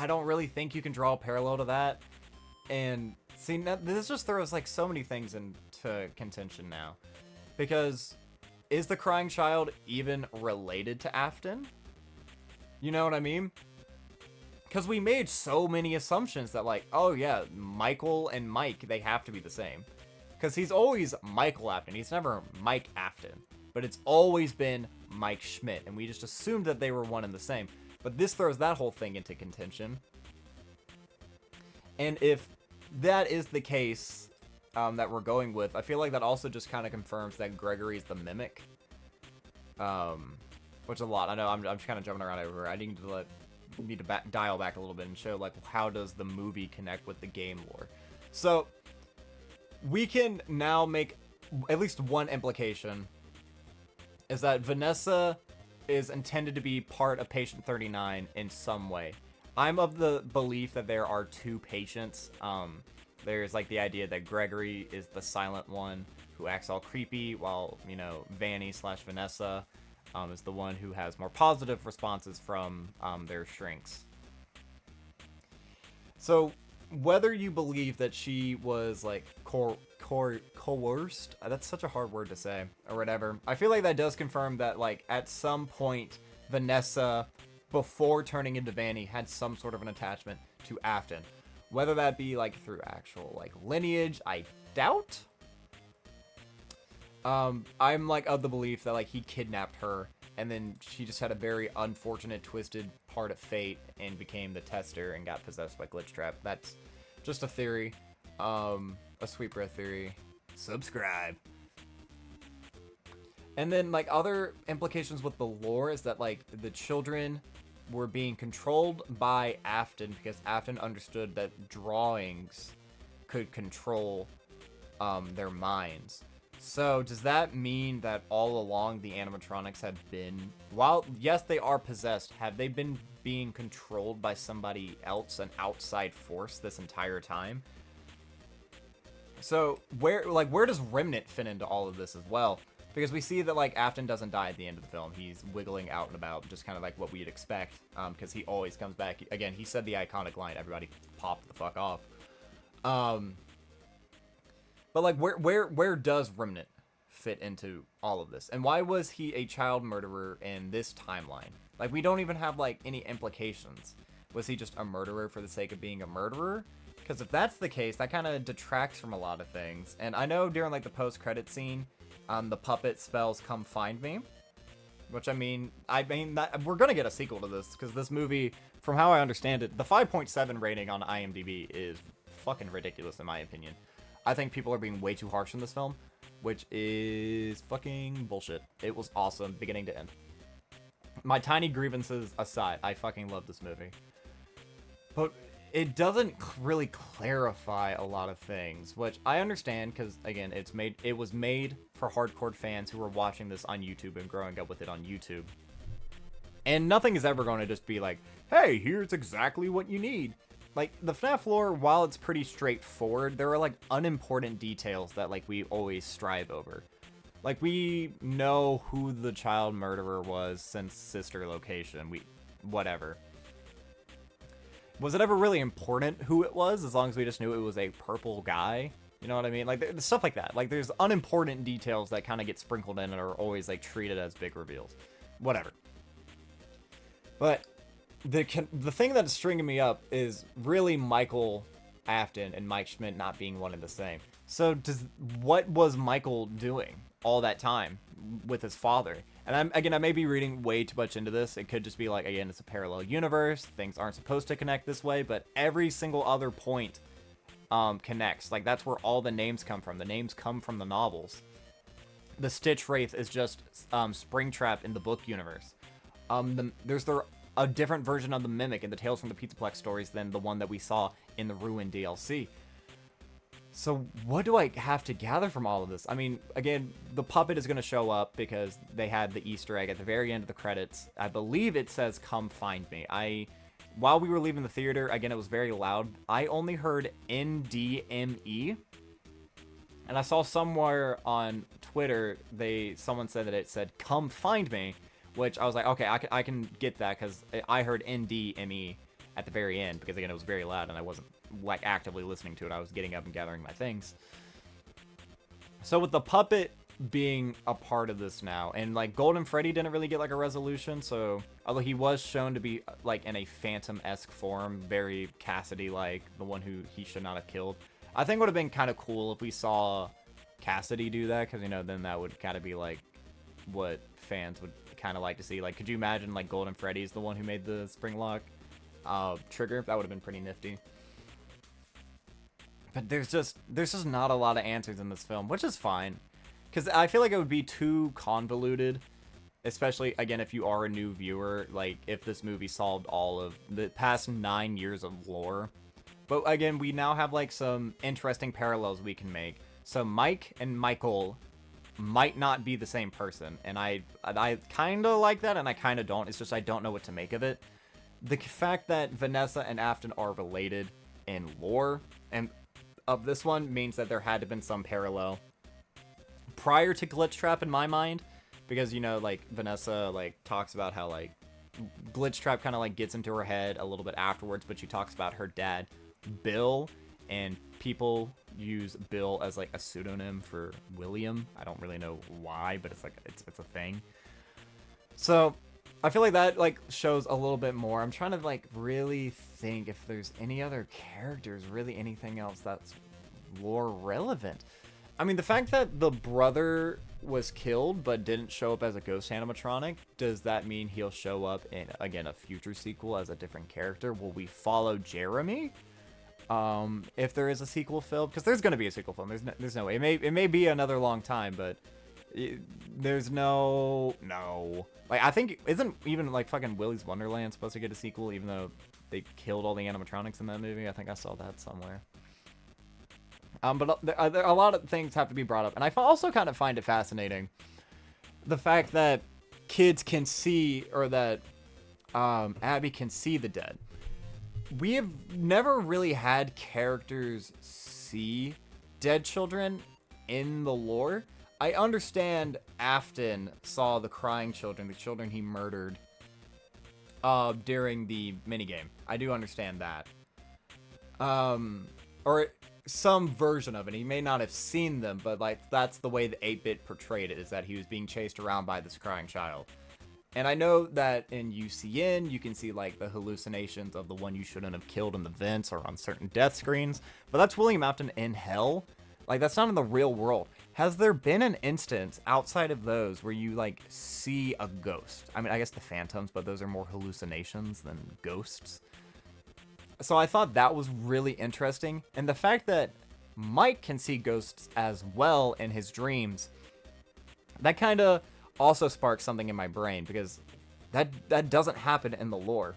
don't really think you can draw a parallel to that. And, see, this just throws, like, so many things into contention now. Because is the crying child even related to Afton? You know what I mean? Because we made so many assumptions that, like, oh yeah, Michael and Mike, they have to be the same. Because he's always Michael Afton. He's never Mike Afton. But it's always been Mike Schmidt. And we just assumed that they were one and the same. But this throws that whole thing into contention. And if that is the case that we're going with, I feel like that also just kind of confirms that Gregory's the mimic. Which is a lot. I know I'm just kind of jumping around over. I need to dial back a little bit and show, like, how does the movie connect with the game lore. So we can now make at least one implication, is that Vanessa is intended to be part of Patient 39 in some way. I'm of the belief that there are two patients. There's, like, the idea that Gregory is the silent one who acts all creepy, while, Vanny/Vanessa is the one who has more positive responses from their shrinks. So, whether you believe that she was, like, coerced, that's such a hard word to say, or whatever, I feel like that does confirm that, like, at some point, Vanessa, before turning into Vanny, had some sort of an attachment to Afton. Whether that be, like, through actual, like, lineage, I doubt. I'm, like, of the belief that, like, he kidnapped her, and then she just had a very unfortunate, twisted part of fate, and became the tester, and got possessed by Glitch Trap. That's just a theory. A sweet breath theory. Subscribe. And then, like, other implications with the lore is that, like, the children were being controlled by Afton because Afton understood that drawings could control their minds. So does that mean that all along the animatronics have been, while yes they are possessed, have they been being controlled by somebody else, an outside force, this entire time? So where does Remnant fit into all of this as well? Because we see that like Afton doesn't die at the end of the film. He's wiggling out and about, just kind of like what we'd expect. Because he always comes back. Again, he said the iconic line, "Everybody pop the fuck off." But like, where does Remnant fit into all of this? And why was he a child murderer in this timeline? Like, we don't even have like any implications. Was he just a murderer for the sake of being a murderer? Because if that's the case, that kind of detracts from a lot of things. And I know during like the post-credit scene, the puppet spells "Come find me," which I mean that, we're gonna get a sequel to this because this movie, from how I understand it, the 5.7 rating on IMDb is fucking ridiculous in my opinion. I think people are being way too harsh in this film, which is fucking bullshit. It was awesome, beginning to end. My tiny grievances aside, I fucking love this movie. But it doesn't really clarify a lot of things, which I understand because, again, it was made for hardcore fans who were watching this on YouTube and growing up with it on YouTube. And nothing is ever going to just be like, hey, here's exactly what you need. Like, the FNAF lore, while it's pretty straightforward, there are, like, unimportant details that, like, we always strive over. Like, we know who the child murderer was since Sister Location. Whatever. Was it ever really important who it was, as long as we just knew it was a purple guy? You know what I mean? Like, there's stuff like that. Like, there's unimportant details that kind of get sprinkled in and are always, like, treated as big reveals. Whatever. But the thing that's stringing me up is really Michael Afton and Mike Schmidt not being one and the same. So what was Michael doing all that time with his father? And I may be reading way too much into this. It could just be like, again, it's a parallel universe. Things aren't supposed to connect this way, but every single other point connects. Like, that's where all the names come from. The names come from the novels. The Stitch Wraith is just Springtrap in the book universe. There's a different version of the Mimic in the Tales from the Pizzaplex stories than the one that we saw in the Ruin DLC. So what do I have to gather from all of this? I mean, again, the puppet is going to show up because they had the Easter egg at the very end of the credits. I believe it says, "Come find me." While we were leaving the theater, again, it was very loud. I only heard NDME. And I saw somewhere on Twitter, someone said that it said, "Come find me," which I was like, okay, I can get that because I heard NDME at the very end because, again, it was very loud and I wasn't like actively listening to it. I was getting up and gathering my things. So with the puppet being a part of this now, and like Golden Freddy didn't really get like a resolution, so although he was shown to be like in a Phantom-esque form, very Cassidy-like, the one who he should not have killed, I think it would have been kind of cool if we saw Cassidy do that, because, you know, then that would kind of be like what fans would kind of like to see. Like, could you imagine like Golden Freddy's the one who made the spring lock trigger? That would have been pretty nifty. But there's just not a lot of answers in this film, which is fine. Because I feel like it would be too convoluted, especially, again, if you are a new viewer, like, if this movie solved all of the past 9 years of lore. But, again, we now have, like, some interesting parallels we can make. So Mike and Michael might not be the same person, and I kind of like that, and I kind of don't. It's just I don't know what to make of it. The fact that Vanessa and Afton are related in lore, and of this one, means that there had to have been some parallel prior to Glitch Trap in my mind, because, you know, like, Vanessa, like, talks about how, like, Glitch Trap kind of, like, gets into her head a little bit afterwards, but she talks about her dad, Bill, and people use Bill as, like, a pseudonym for William. I don't really know why, but it's, like, it's a thing. So I feel like that, like, shows a little bit more. I'm trying to, like, really think if there's any other characters, really anything else that's lore relevant. I mean, the fact that the brother was killed but didn't show up as a ghost animatronic, does that mean he'll show up in, again, a future sequel as a different character? Will we follow Jeremy? If there is a sequel film? Because there's going to be a sequel film. There's no way. It may be another long time, but There's no. Like, I think, isn't even, like, fucking Willy's Wonderland supposed to get a sequel, even though they killed all the animatronics in that movie? I think I saw that somewhere. But a lot of things have to be brought up. And I also kind of find it fascinating, the fact that kids can see, or that Abby can see the dead. We have never really had characters see dead children in the lore. I understand Afton saw the crying children, the children he murdered during the minigame. I do understand that. Or some version of it. He may not have seen them, but like that's the way the 8-bit portrayed it, is that he was being chased around by this crying child. And I know that in UCN, you can see like the hallucinations of the one you shouldn't have killed in the vents or on certain death screens, but that's William Afton in hell. Like, that's not in the real world. Has there been an instance outside of those where you, like, see a ghost? I mean, I guess the phantoms, but those are more hallucinations than ghosts. So I thought that was really interesting. And the fact that Mike can see ghosts as well in his dreams, that kind of also sparks something in my brain, because that doesn't happen in the lore.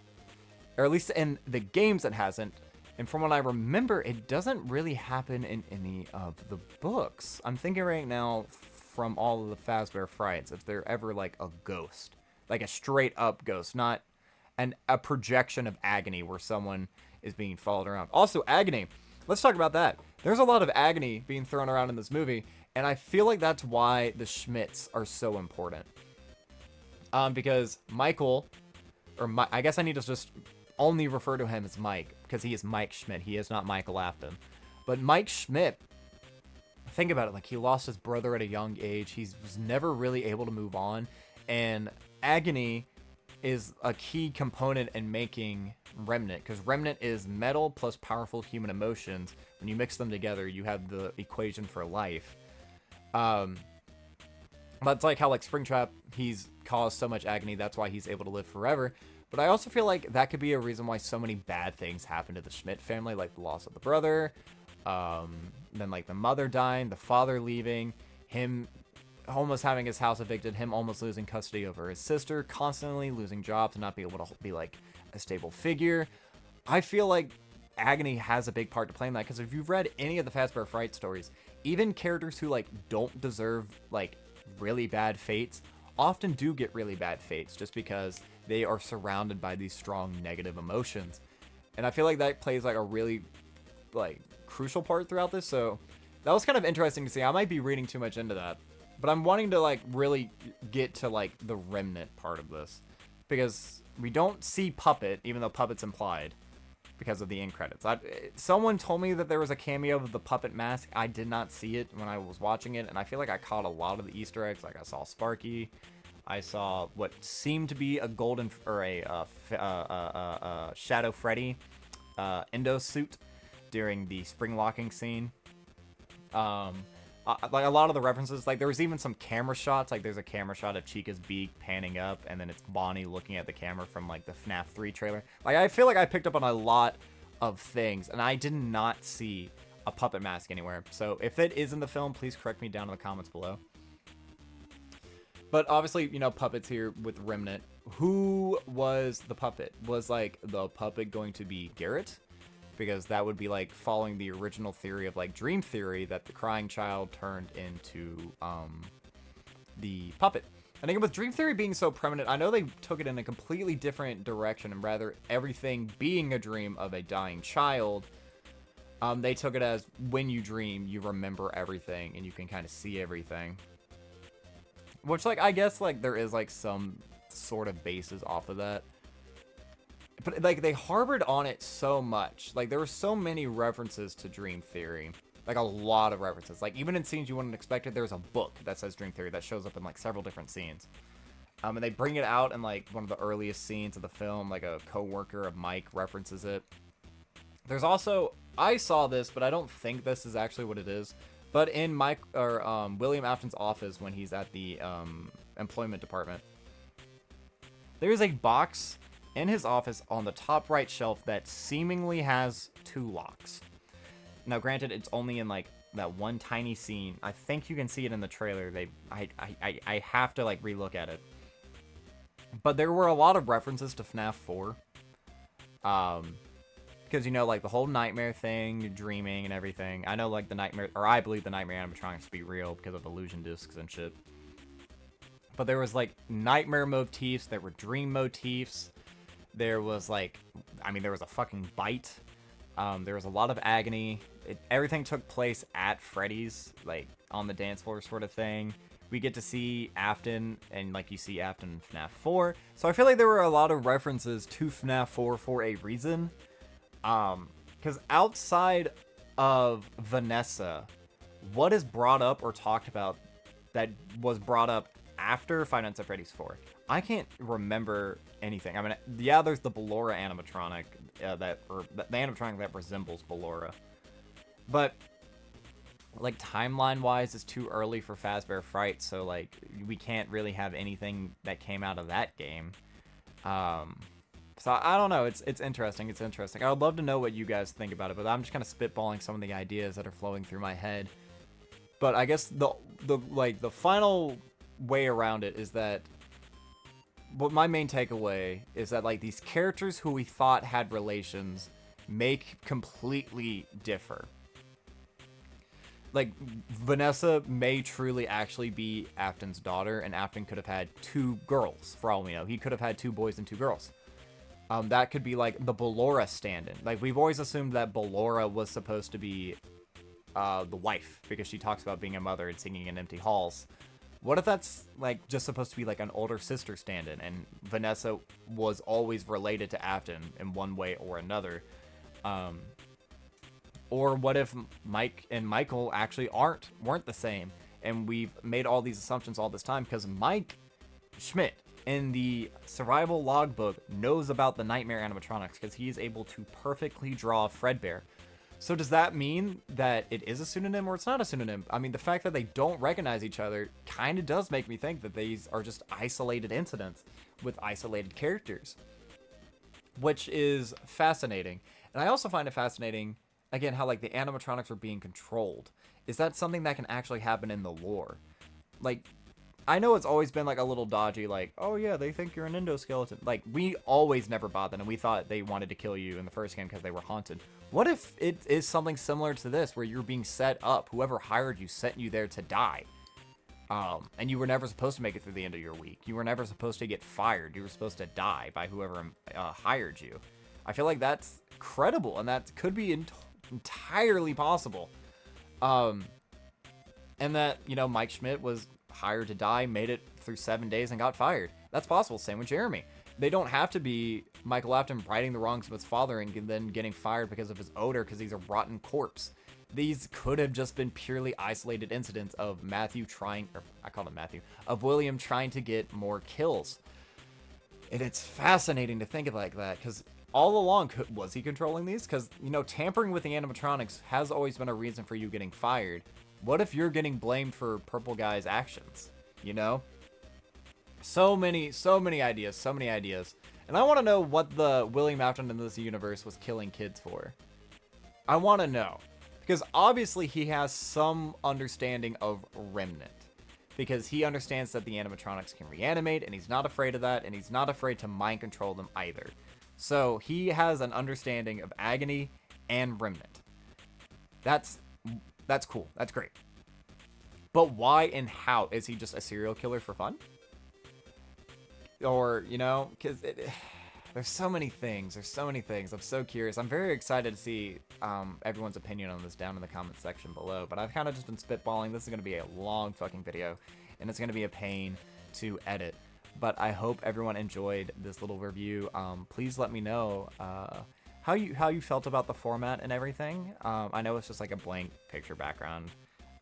Or at least in the games it hasn't. And from what I remember, it doesn't really happen in any of the books. I'm thinking right now from all of the Fazbear Frights, if they're ever like a ghost. Like a straight up ghost, not a projection of agony where someone is being followed around. Also, agony. Let's talk about that. There's a lot of agony being thrown around in this movie, and I feel like that's why the Schmidts are so important. Because Michael, I guess I need to just only refer to him as Mike, because he is Mike Schmidt. He is not Michael Afton. But Mike Schmidt, think about it, like, he lost his brother at a young age. He was never really able to move on. And agony is a key component in making Remnant, because Remnant is metal plus powerful human emotions. When you mix them together, you have the equation for life. But it's like how, like, Springtrap, he's caused so much agony, that's why he's able to live forever. But I also feel like that could be a reason why so many bad things happen to the Schmidt family, like the loss of the brother, then like the mother dying, the father leaving, him almost having his house evicted, him almost losing custody over his sister, constantly losing jobs and not be able to be like a stable figure. I feel like agony has a big part to play in that, because if you've read any of the Fazbear Fright stories, even characters who like don't deserve like really bad fates often do get really bad fates, just because they are surrounded by these strong negative emotions. And I feel like that plays like a really like crucial part throughout this. So that was kind of interesting to see. I might be reading too much into that, but I'm wanting to like really get to like the Remnant part of this, because we don't see Puppet, even though Puppet's implied because of the end credits. Someone told me that there was a cameo of the Puppet mask. I did not see it when I was watching it, and I feel like I caught a lot of the Easter eggs. Like I saw Sparky, I saw what seemed to be a golden or a Shadow Freddy endo suit during the spring locking scene. Like a lot of the references, like there was even some camera shots. Like there's a camera shot of Chica's beak panning up, and then it's Bonnie looking at the camera from like the FNAF 3 trailer. Like I feel like I picked up on a lot of things, and I did not see a puppet mask anywhere. So if it is in the film, please correct me down in the comments below. But obviously, you know, Puppet's here with Remnant. Who was the puppet? Was like the puppet going to be Garrett? Because that would be like following the original theory of like Dream Theory, that the crying child turned into the puppet. And again, with Dream Theory being so prominent, I know they took it in a completely different direction, and rather everything being a dream of a dying child, they took it as when you dream, you remember everything and you can kind of see everything. Which, like, I guess like there is like some sort of basis off of that. But, like, they harbored on it so much. Like, there were so many references to Dream Theory. Like, a lot of references. Like, even in scenes you wouldn't expect it, there's a book that says Dream Theory that shows up in, like, several different scenes. And they bring it out in, like, one of the earliest scenes of the film. Like, a co-worker of Mike references it. There's also... I saw this, but I don't think this is actually what it is. But in William Afton's office, when he's at the employment department, there is a box in his office on the top right shelf that seemingly has 2 locks. Now, granted, it's only in like that one tiny scene. I think you can see it in the trailer. I have to like relook at it. But there were a lot of references to FNAF 4. Because, you know, like the whole nightmare thing, dreaming and everything. I know like the nightmare, or I believe the nightmare animatronics to be real because of illusion discs and shit. But there was like nightmare motifs, there were dream motifs. There was like, I mean, there was a fucking bite. There was a lot of agony. Everything took place at Freddy's, like on the dance floor sort of thing. We get to see Afton, and like you see Afton in FNAF 4. So I feel like there were a lot of references to FNAF 4 for a reason. Because outside of Vanessa, what is brought up or talked about that was brought up after Five Nights at Freddy's 4? I can't remember anything. I mean, yeah, there's the Ballora animatronic, the animatronic that resembles Ballora. But, like, timeline-wise, it's too early for Fazbear Fright, so, like, we can't really have anything that came out of that game. So, I don't know. It's interesting. It's interesting. I would love to know what you guys think about it, but I'm just kind of spitballing some of the ideas that are flowing through my head. But I guess the final way around it is that, but my main takeaway is that, like, these characters who we thought had relations make completely differ. Like, Vanessa may truly actually be Afton's daughter, and Afton could have had 2 girls, for all we know. He could have had 2 boys and 2 girls. That could be, like, the Ballora stand-in. Like, we've always assumed that Ballora was supposed to be the wife, because she talks about being a mother and singing in empty halls. What if that's, like, just supposed to be, like, an older sister stand-in, and Vanessa was always related to Afton in one way or another? Or what if Mike and Michael actually weren't the same, and we've made all these assumptions all this time because Mike Schmidt in the survival logbook knows about the nightmare animatronics because he is able to perfectly draw Fredbear. So does that mean that it is a pseudonym or it's not a pseudonym? I mean, the fact that they don't recognize each other kind of does make me think that these are just isolated incidents with isolated characters, which is fascinating. And I also find it fascinating, again, how like the animatronics are being controlled. Is that something that can actually happen in the lore? Like, I know it's always been like a little dodgy, like, oh yeah, they think you're an endoskeleton. Like, we always never bought that, and we thought they wanted to kill you in the first game because they were haunted. What if it is something similar to this, where you're being set up, whoever hired you sent you there to die, and you were never supposed to make it through the end of your week. You were never supposed to get fired. You were supposed to die by whoever hired you. I feel like that's credible, and that could be entirely possible. And that, you know, Mike Schmidt was hired to die, made it through 7 days, and got fired. That's possible. Same with Jeremy. They don't have to be Michael Afton righting the wrongs of his father and then getting fired because of his odor because he's a rotten corpse. These could have just been purely isolated incidents of of William trying to get more kills. And it's fascinating to think of like that, because all along, was he controlling these? Because, you know, tampering with the animatronics has always been a reason for you getting fired. What if you're getting blamed for Purple Guy's actions? You know? So many ideas, And I want to know what the William Afton in this universe was killing kids for. I want to know. Because obviously he has some understanding of Remnant. Because he understands that the animatronics can reanimate, and he's not afraid of that, and he's not afraid to mind control them either. So he has an understanding of agony and Remnant. That's cool. That's great. But why and how? Is he just a serial killer for fun? Or, you know, because there's so many things. I'm so curious. I'm very excited to see everyone's opinion on this down in the comment section below. But I've kind of just been spitballing. This is going to be a long fucking video, and it's going to be a pain to edit. But I hope everyone enjoyed this little review. Please let me know how you felt about the format and everything. I know it's just like a blank picture background.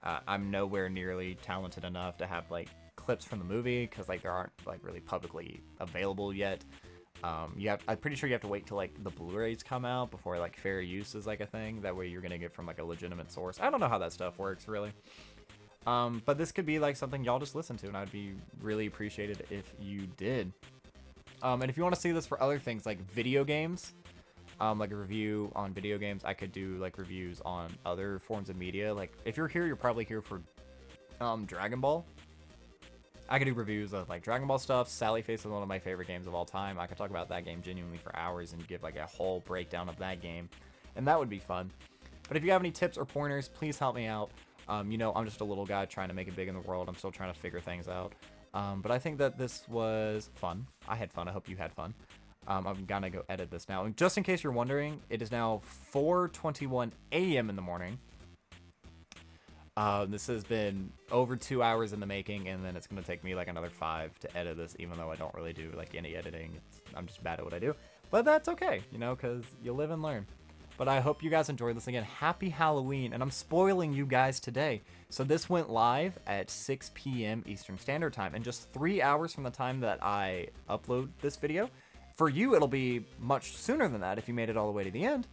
I'm nowhere nearly talented enough to have like clips from the movie because like there aren't like really publicly available yet. I'm pretty sure you have to wait till like the Blu-rays come out before like fair use is like a thing. That way you're gonna get from like a legitimate source. I don't know how that stuff works really. But this could be like something y'all just listen to, and I'd be really appreciated if you did. And if you want to see this for other things like video games, like a review on video games. I could do like reviews on other forms of media. Like if you're here, you're probably here for Dragon Ball. I could do reviews of like Dragon Ball stuff. Sally Face is one of my favorite games of all time. I could talk about that game genuinely for hours and give like a whole breakdown of that game, and that would be fun. But if you have any tips or pointers, please help me out. You know, I'm just a little guy trying to make it big in the world. I'm still trying to figure things out. But I think that this was fun. I had fun. I hope you had fun. I'm gonna go edit this now. And just in case you're wondering, it is now 4:21 a.m. in the morning. This has been over 2 hours in the making, and then it's gonna take me like another 5 to edit this, even though I don't really do like any editing. I'm just bad at what I do. But that's okay, you know, because you live and learn. But I hope you guys enjoyed this. Again, happy Halloween, and I'm spoiling you guys today. So this went live at 6 p.m. Eastern Standard Time, and just 3 hours from the time that I upload this video. For you, it'll be much sooner than that if you made it all the way to the end.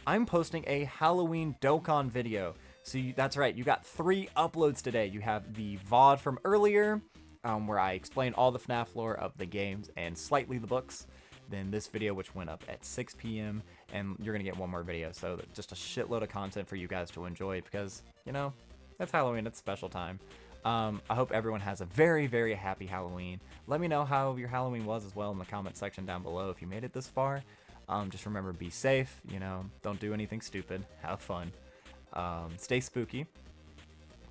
I'm posting a Halloween Dokkan video. So that's right, you got 3 uploads today. You have the VOD from earlier, where I explained all the Fnaf lore of the games and slightly the books. Then this video, which went up at 6 p.m. and you're gonna get one more video. So just a shitload of content for you guys to enjoy because, you know, it's Halloween, it's special time. I hope everyone has a very, very happy Halloween. Let me know how your Halloween was as well in the comment section down below if you made it this far. Just remember, be safe, you know, don't do anything stupid, have fun, stay spooky.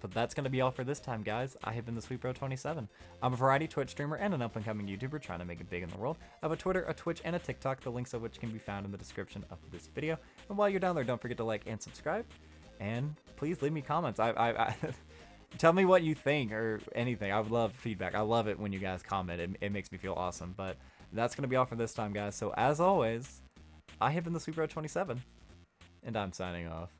But that's going to be all for this time, guys. I have been the SweetBro27. I'm a variety Twitch streamer and an up-and-coming YouTuber trying to make it big in the world. I have a Twitter, a Twitch, and a TikTok, the links of which can be found in the description of this video. And while you're down there, don't forget to like and subscribe. And please leave me comments. Tell me what you think or anything. I would love feedback. I love it when you guys comment. It makes me feel awesome. But that's going to be all for this time, guys. So as always, I have been the SweetBro27, and I'm signing off.